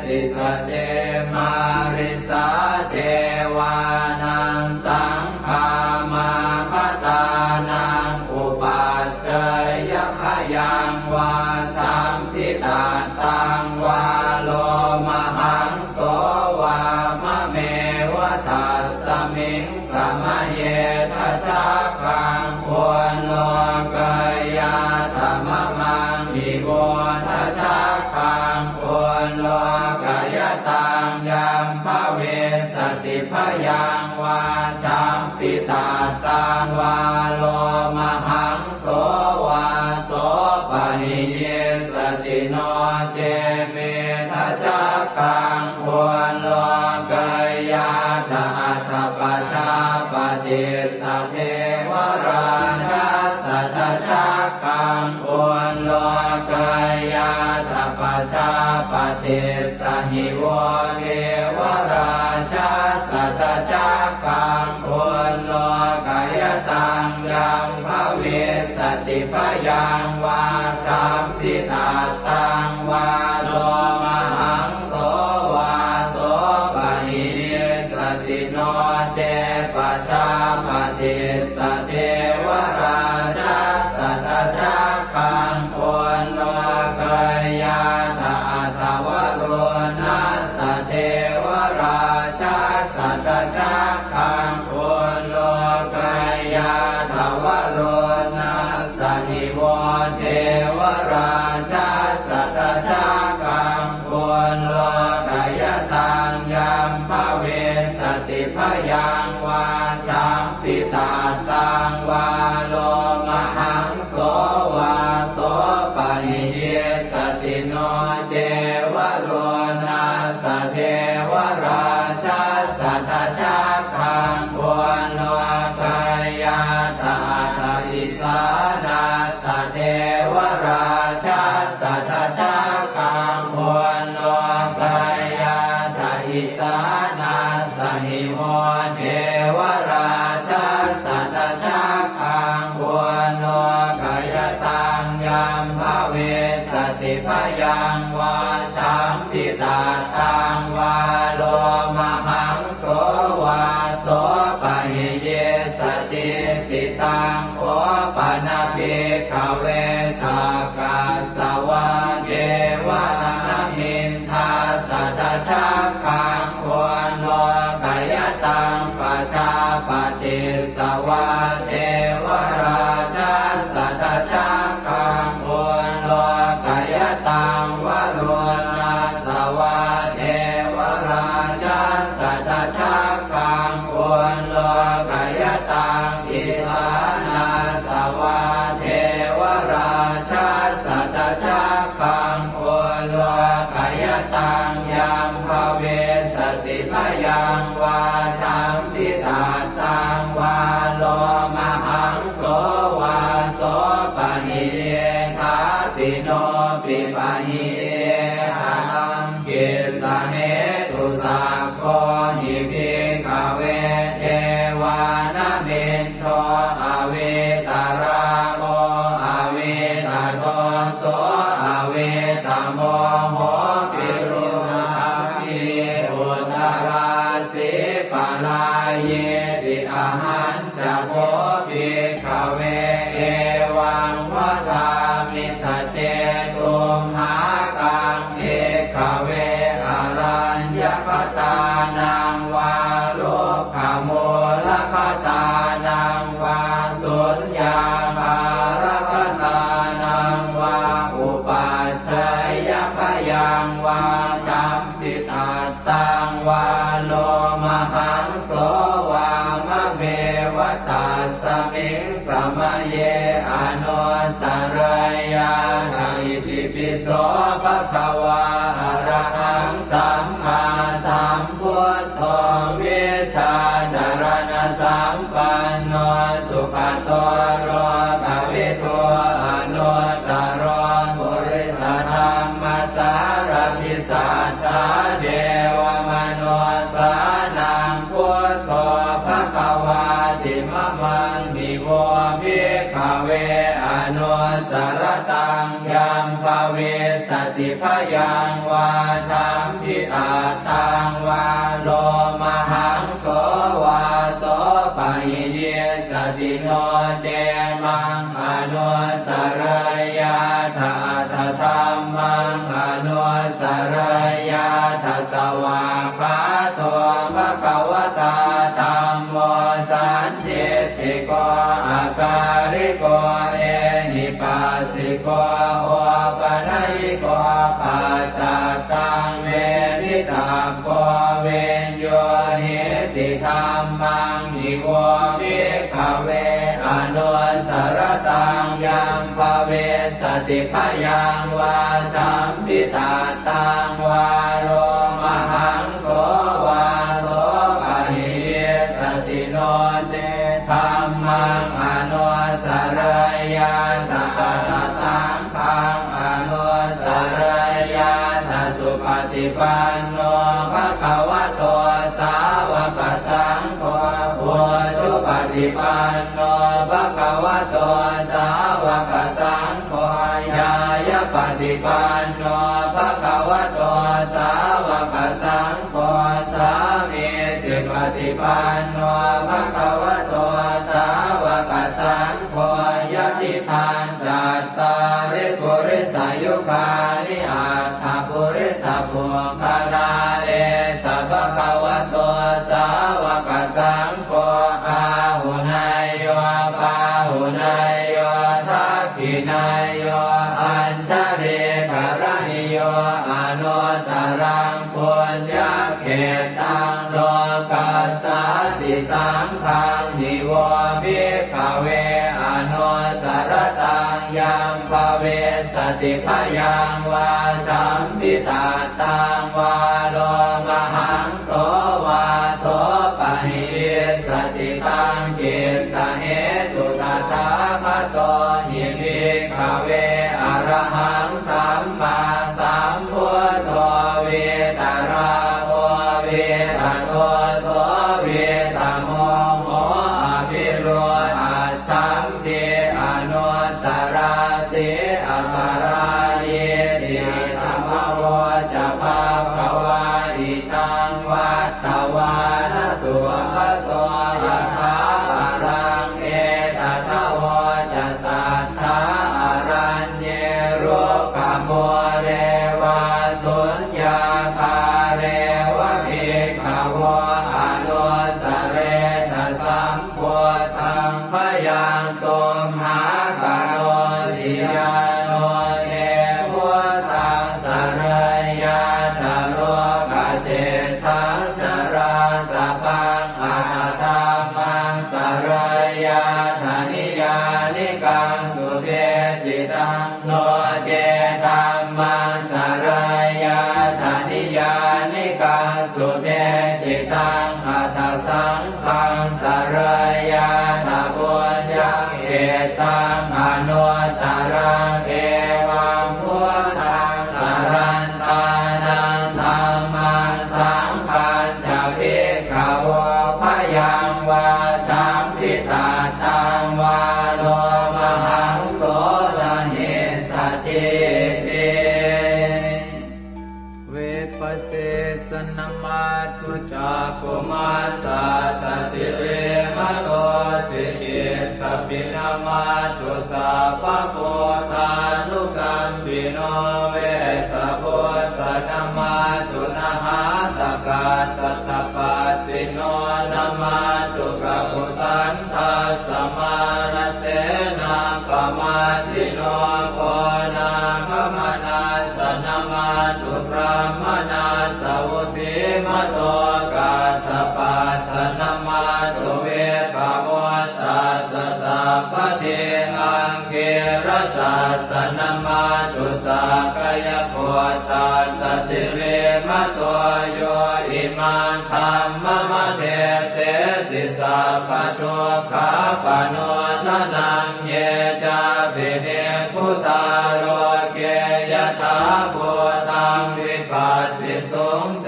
ติสเตมาริสาเทวานังสังฆามาคตานังอุปัชฌยขยังวาสัมพิตาตังวาโลมหังโสวามะเมวะตัสสมิงสมะเยทัชฌะคังควรโลกยาธรรมมังอิโวทัชฌะคังควรโลกยตังยัมภเวสติพยังวาสัมปิตาตังวาโลมหังโสวาโสปะหิเยสติโนเจเมทัชฌะคังควรโลกยาธาตปัจจาปฏิสัทเทวราชาสัทธะคังควรโลกยาธาปัจจาปฏิสหิโวเทวราชาสัทธะ จักขังคนโลกายตังยังภเวสติพยังวาสัมพิตาตังวาโลมหังโสวาโสปะหิสติโนเจปัจจาปฏิสเทวราชสัตจักขังคนโลกายตัตวโรนัสสะเทวราชสัตจักขังคนโลกายตัวโรนัสสะหิโวเทวราชสัตจักขังคนโลกายตังยัมภเวสติพยังวาสัมพิตาตังวาโลมหังโสวาโสปะหิสติโนเจวโรนัสสะเทวราชสัตจักขังคนโลกายตัตอิสานาสะเทวราชสัตจักขังคนโลกายตัอิสานาสะหิโมเทวราชสัตจักขังคนโลกายตังยัมภเวสติพยังวาสัมพิตาตังวาโลมหังโสวาโสปะหิเยสติติตังโอปะนาภิกขเวสักกัสสวะเจวะนามินทาสัตจักขังคนโลกายตังปัจจาปฏิสวะเทวราชสัตจักขังคนโลกายตังวโรนัสสวะเทวราชสัตจักขังคนโลกายตังอิสานาสวะเทวราชสัตจักขังคนโลกายตังยัมภเวสติพยังวาสัมพิตาตังวาโลมหังโสวาโสปะหิทาปิโนปิปะหิทังกิสะเหตุสักโคหิภิกขเวเทวานะเมนโทอเวตาราโมอเวตาโทโสอเวตาโมโหปิรุนาภิอุตตราสิปะลาเยติอาหันจะโพภิกขเวเอวังวะทามิสเจตุมหากังเอกขเวอารัญญปตานังวาโลภโมลปตานังวาสุญญาภารปตานังวาอุปัชฌยพยังวาสัมพิตาตังวาโลมหังโสวามะเมวตัสสมิงสมะเยอโนสรยาอิติปิโสภะคะวาอะระหังสัมมาสัมพุทโธวิชาจารณะสัมปันโนสุขโตโรภวิโตอนุตตรปุริสธรรมสารพิสัทธาเดวมนุสสานังพุทโธภะคะวาติมะมังมิโวภิกขเวอนุสรตังยัมภเวสติพยังวาสัมพิตาตังวาโลมหังโสวาโสปะหิเยสติโนเจมังอนุสรยาทาทธัมมังอนุสรยาทัสสวาคาโตภะคะวตาธัมโมสันติติโกอาการิโกเอหิปัสสิโกโอปะนัยโกปัจจตังเวทิตาโกเวญโยหิติธัมมังนิโวภิกขเวอนุสรตังยัมภเวสติพยังวาสัมพิตาตังวาโลมหังโสวาโสปะหิสติโนเตธัมมังอนุสรยาสัตตะสังฆังอนุสรยาสุปฏิปันโนภะคะวะโตสาวกสัง ฏิปันโนภะคะวะโตสาวกสังโฆญายะปฏิปันโนภะคะวะโตสาวกสังโฆสามีจิปฏิปันโนภะคะวะโตสาวกสังโฆยะติทานจัตตาริปุริสายุคานิอัตถปุริสปุคลาเอตภะคะวะโตสาวกสังโฆอาหุนายโยปาหุนายโยทักขินายโยอัญชริกรณิโยอนุตตรังปุญญเขตังโลกัสสติสังฆังนิโวภิกขเวอนุสรตังยัมภเวสติพยังวาสัมปิตาตังวาโลมหังโสวาโสปะหิสติตังกิสเหตุตถาคตหิภิกขเวอรหังสัมมาสัมพุทโธเวตราโอเวตโตโสเวตโมโหอภิโรอาชัมเทอนุสราเสอปาราเยติธรรมโวจะภาควาอิตังวัตตวานสุภโสยะถาอรังเอตถาวจะสัทธาอรัญเยโรกโมเรวาสุญญาคาเรวะภิกขวะอนุสเรตสัมโพธังพยังตุมหากโนติยาโนเอพุทธังสรยาชโลกเจตังสราสพังอาธรรมังสรยาธนิยานิกังสุเทจิตังโนเจธัมมังสรยาธนิยานิกังสุเทจิตังอัตถสังฆังสรยาธปุญญเขตังอนุตตรังเอวังพุทธังสรันตานังธัมมังสังฆังจะภิกขวะพยังวาสัมภิสาตังวาโลมหังโสรหิสติเตเวปัสเสสนมาตุจักขุมาตาสสิเรมโตสิกิสปินามาตุสัพพะโพธานุกัมปิโนเวสะโพธนามาตุนะหาตกาสัตตปัสสิโนนามาตุกะปุสันทัสสมานเสนาปมาทิโนโพนาคมนาสนามาตุพระมนาสวุสีมโตกาสปัสสนามาตุเวปโมตัสสะสัพพะเทอังเกรสัสสนามาตุสักกายโพตัสสะสิเรมโตโยอิมังธัมมะมะเทเสสิสัพพะทุกขาปโนทนังเยจาภิเนพุทธาโรเกยถาภูตังวิปัสสิสุงเต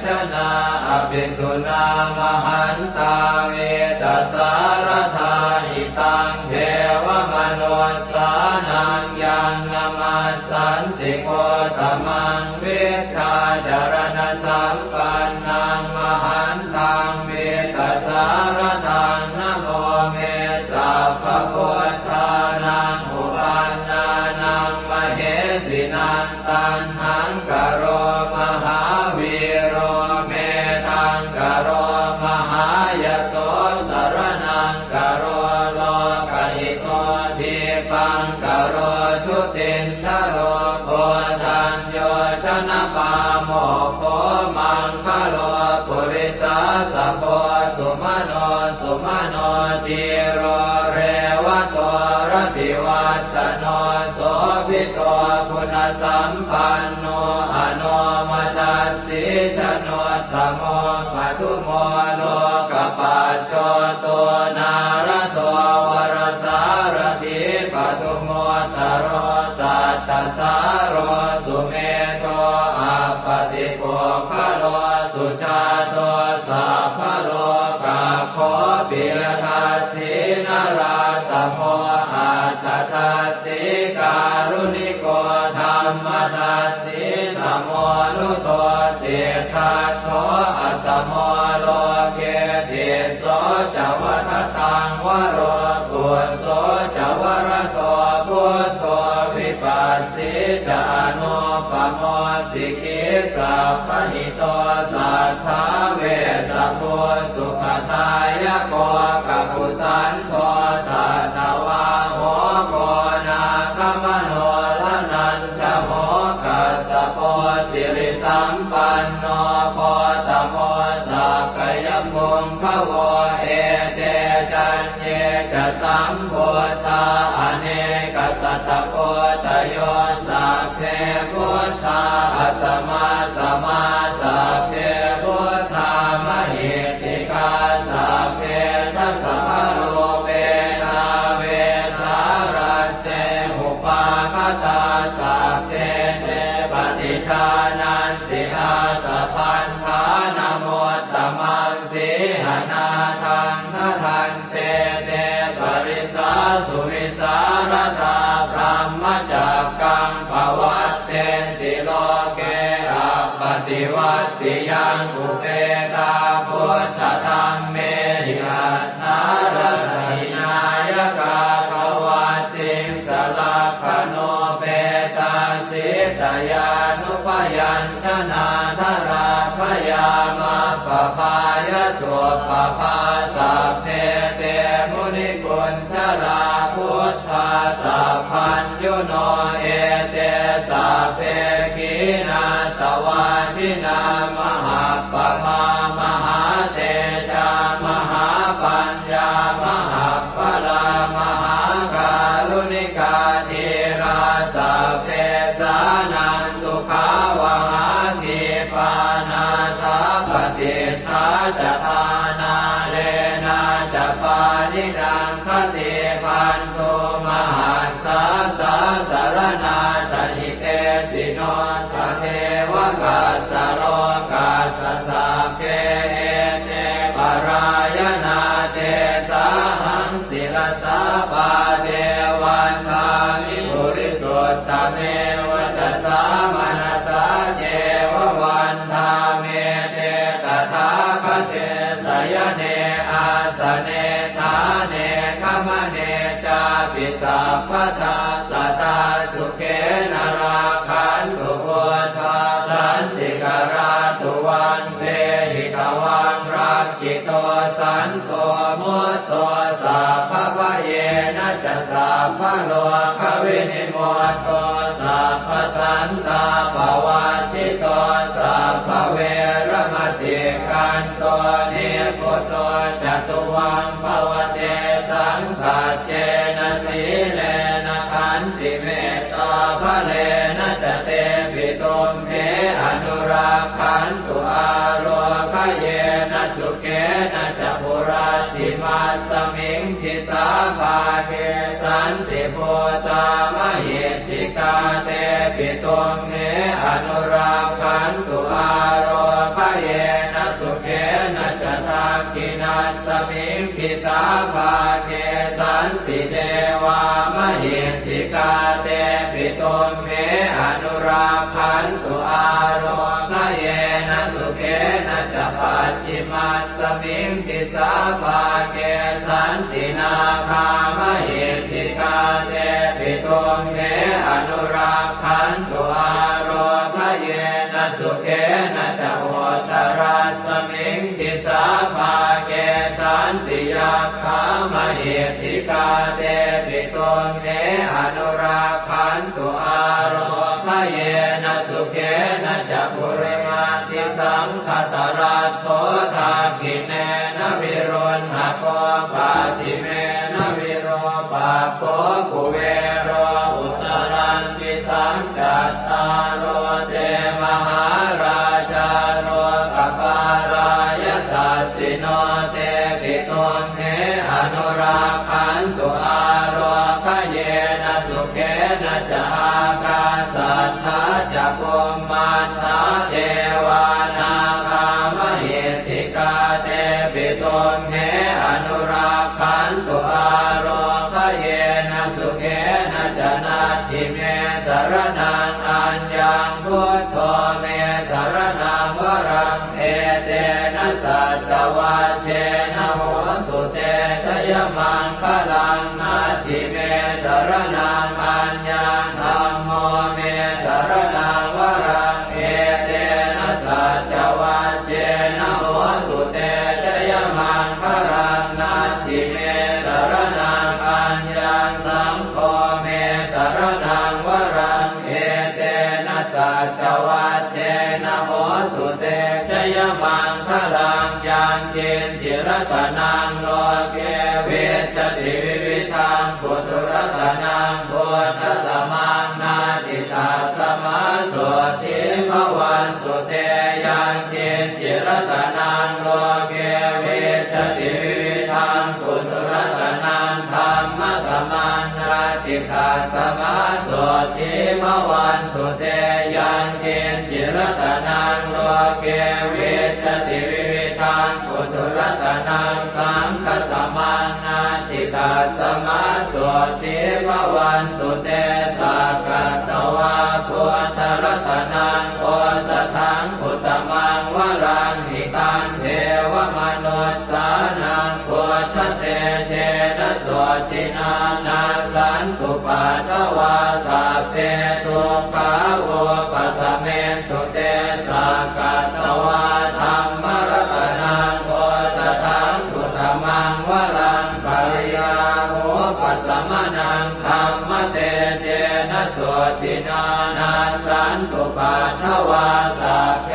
ชนะอภิสุนามหันตาเวตัสสารธาอิตังเทวมนุสสานังยังนามัสสันติโกตมังวิชาจารณสัมปันนังมหันตังเวตัสสารตังนะโมเมสัพพะพุทธานังอุปันนานังมเหสินังตันหังกโรมหาวีโรเมตังกโรมหายโสสรนังกโรโลกหิโตทิปังกโรชุตินทโรโพธัญโยชนะปาโมโคมังคโลปุริสาสะโพสุมโนสุมโนติโรเรวะโตรติวัตโนโสภิโตคุณสัมปันโนอโนมัสสิชโนตโมปัทุโมโลกปัจโจโตนารโตวรสารถิปัทุโมตโรสัตตสารโรสุเมโตอัปปติโกภโลสุชาโตสัพพโลกาโคปิยทัสสิ ทัสโสอัสสโมโลเกติโสจวัฏตังวโรกุโสจวรโตพุทโธวิปัสสิจานุปโมสิกิสัพพหิโตสัทธาเวสสุสุขทายโกกัปปุสันโตสัตวาโหโกนาคมโนลนันจโหกัสสโพสิริสัมปันโนโพตโมสักขยมุงขโวเอเตจันเยจะสัมโพธาอเนกสัตตโพธโยสัพเพพุทธาอัสสมาสมาสัพเพพุทธามหิติกาสัพเพทัสสะโลเวนาเวสารัสเตอุปาคตาสัพเพเตปฏิชานันติอาสะพันธานะโมตมังสีหนาทังนะทันเตเตปริสาสุวิสารตาพรหมจักกังภวัตเตติโลเกอัปปติวัตติยังอุเปกาพุทธธรรมเมหิอัตถารถินายกาภวัตติสลักขโนเปตาสิตยานุปยัญชนะทราพยามาปภายสุปภาสัพเพเตมุนิกุญชลาพุทธาสัพพัญญุโนเอเตสัพเพขีนาสวาทินามหาปมามหาเตจามหาปัญญามหาภลามหาการุณิกาธีราสัพเพสานันตุขาวหาทีปานาสัพพติทาจทานาเลนะจะปานิดังคติพันโทมหัสสะสะสารนาตหิเตสิโนทะเทวกัสสะโรกัสสะสัพเพเอเตปรายนาเตสาหังศิรสาปาเทวันทามิปุริสุทธเมวัตสามนัสสะเจววันทาเมเตตถาคเตสยเนอาสเนธาเนขมเนจาปิสัพพทาสตาสุเขนราคันตุพุทธาสันติกราตุวันเตหิกวังรักขิโตสันโตมุตโตสัพพะเยนะจะสัพพะโลกวินิโมตโตสัพพะสันตาภวาทิโตสัพพะเวรมติกันโตนิโกโตจตุวังภวเตสังสัจเจนะสีเลนะขันติเมตตาภะเลนะจะเตปิตุมเหอนุราคันตุอาโรคเยนะสุเกนะจะปุราติมัสสมิงทิสาภาเกสันติโพตามหิทธิกาเตปิตุมเหอนุราคันตุอาโรคเยนะสุเกนะจะทักขินัสสมิงทิสาภาเกสันติเทวามหิทธิกาเตปิตุมเหอนุราคันตุอาโรคเยนะสุเกนะจะปัจฉิมัสสมิงทิสาภาเกสันตินาคามหิทธิกาเตปิตุมเหอนุราคันตุอาโรคเยนะสุเกนะจะโหตรัสสมิงทิสาภาเกสันติยาคามหิทธิกาเตปิตุมเหอนุราคันตุอาโรคเยนะสุเกนะจะปุริมาติสังคตรัตโตทากิเนนะวิรุณหโกปาติเมนะวิโรปาโกกุเวโรอุตรันติสังกัสสาโรเตมหาราชาโรกปารายสัสสิโนเตปิตุมเหอนุราคันตุอาโรคเยนะสุเกนะจะอากาสัทธาจะปุมมันทาเทวานาคามหิทธิกาเตปิตุมเหอนุราคันตุอาโรคเยนะสุเกนะจะนาทิเมสรนังอัญญังพุทโธเมสรนังวรัง วัชเชนะโหตุเตชยมังคลังนาทิเมสรนังอัญญังธัมโมเมสรนังวรังเอเตนะสัจวัชเชนะโหตุเตชยมังคลังนาทิเมสรนังอัญญังสังโฆเมสรนังวรังเอเตนะสัจวัชเชนะโหตุเตชยมังคลังยังเจนจิรตนังโลเกเวชติวิวิธังปุถุรตนังโพธสมังนาติตาสมาโสติภวันตุเตยังเจนจิรตนังโลเกเวชติวิวิธังปุถุรตนังธรรมสมังนาติตาสมาโสติภวันตุเตยังเจนจิรตนังโลเกเวชติวิวิธังปุถุรตนังสังฆสมังนาติตาสมาโสติภวันตุเตสักกะตวะพุทธรัตนังโอสถังพุทธมังวรังหิตังเทวมนุสสานังพุทธเตเจนะโสตินานาสันตุปัฏฐวาสัพเพทุกขาโวปัสสเมตุเตสักกะตวะธัมมรัตนังโอสถังพุทธมังวรังปริยาโหปัสสมนังธัมมเตเจนะโสตินานาสันตุปัฏฐวาสัพเพ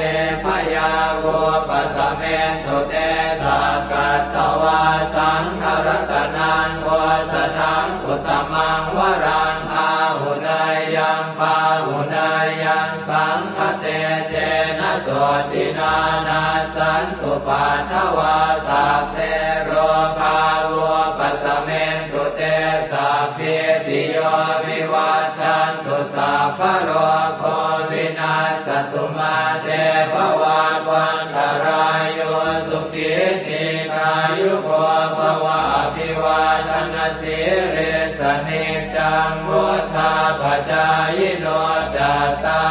พยาโวปัสสเมตุเตสักกะตวะสังฆรัตนังโอสถังพุทธมังวรังอาหุนายยังปาหุนายยังสังฆเตเจนะโสตินานาสันตุปัฏฐวาสัพเพโรคาโวปัสสเมตุเตสัพพิติโยวิวัชชันตุสัพพะโรโควินาศตุมาเตภวัตวันตรายโยสุขิติกายุโกภวะอภิวาทนาสิริสนิจังวุฒาปัจจายโนจัตตา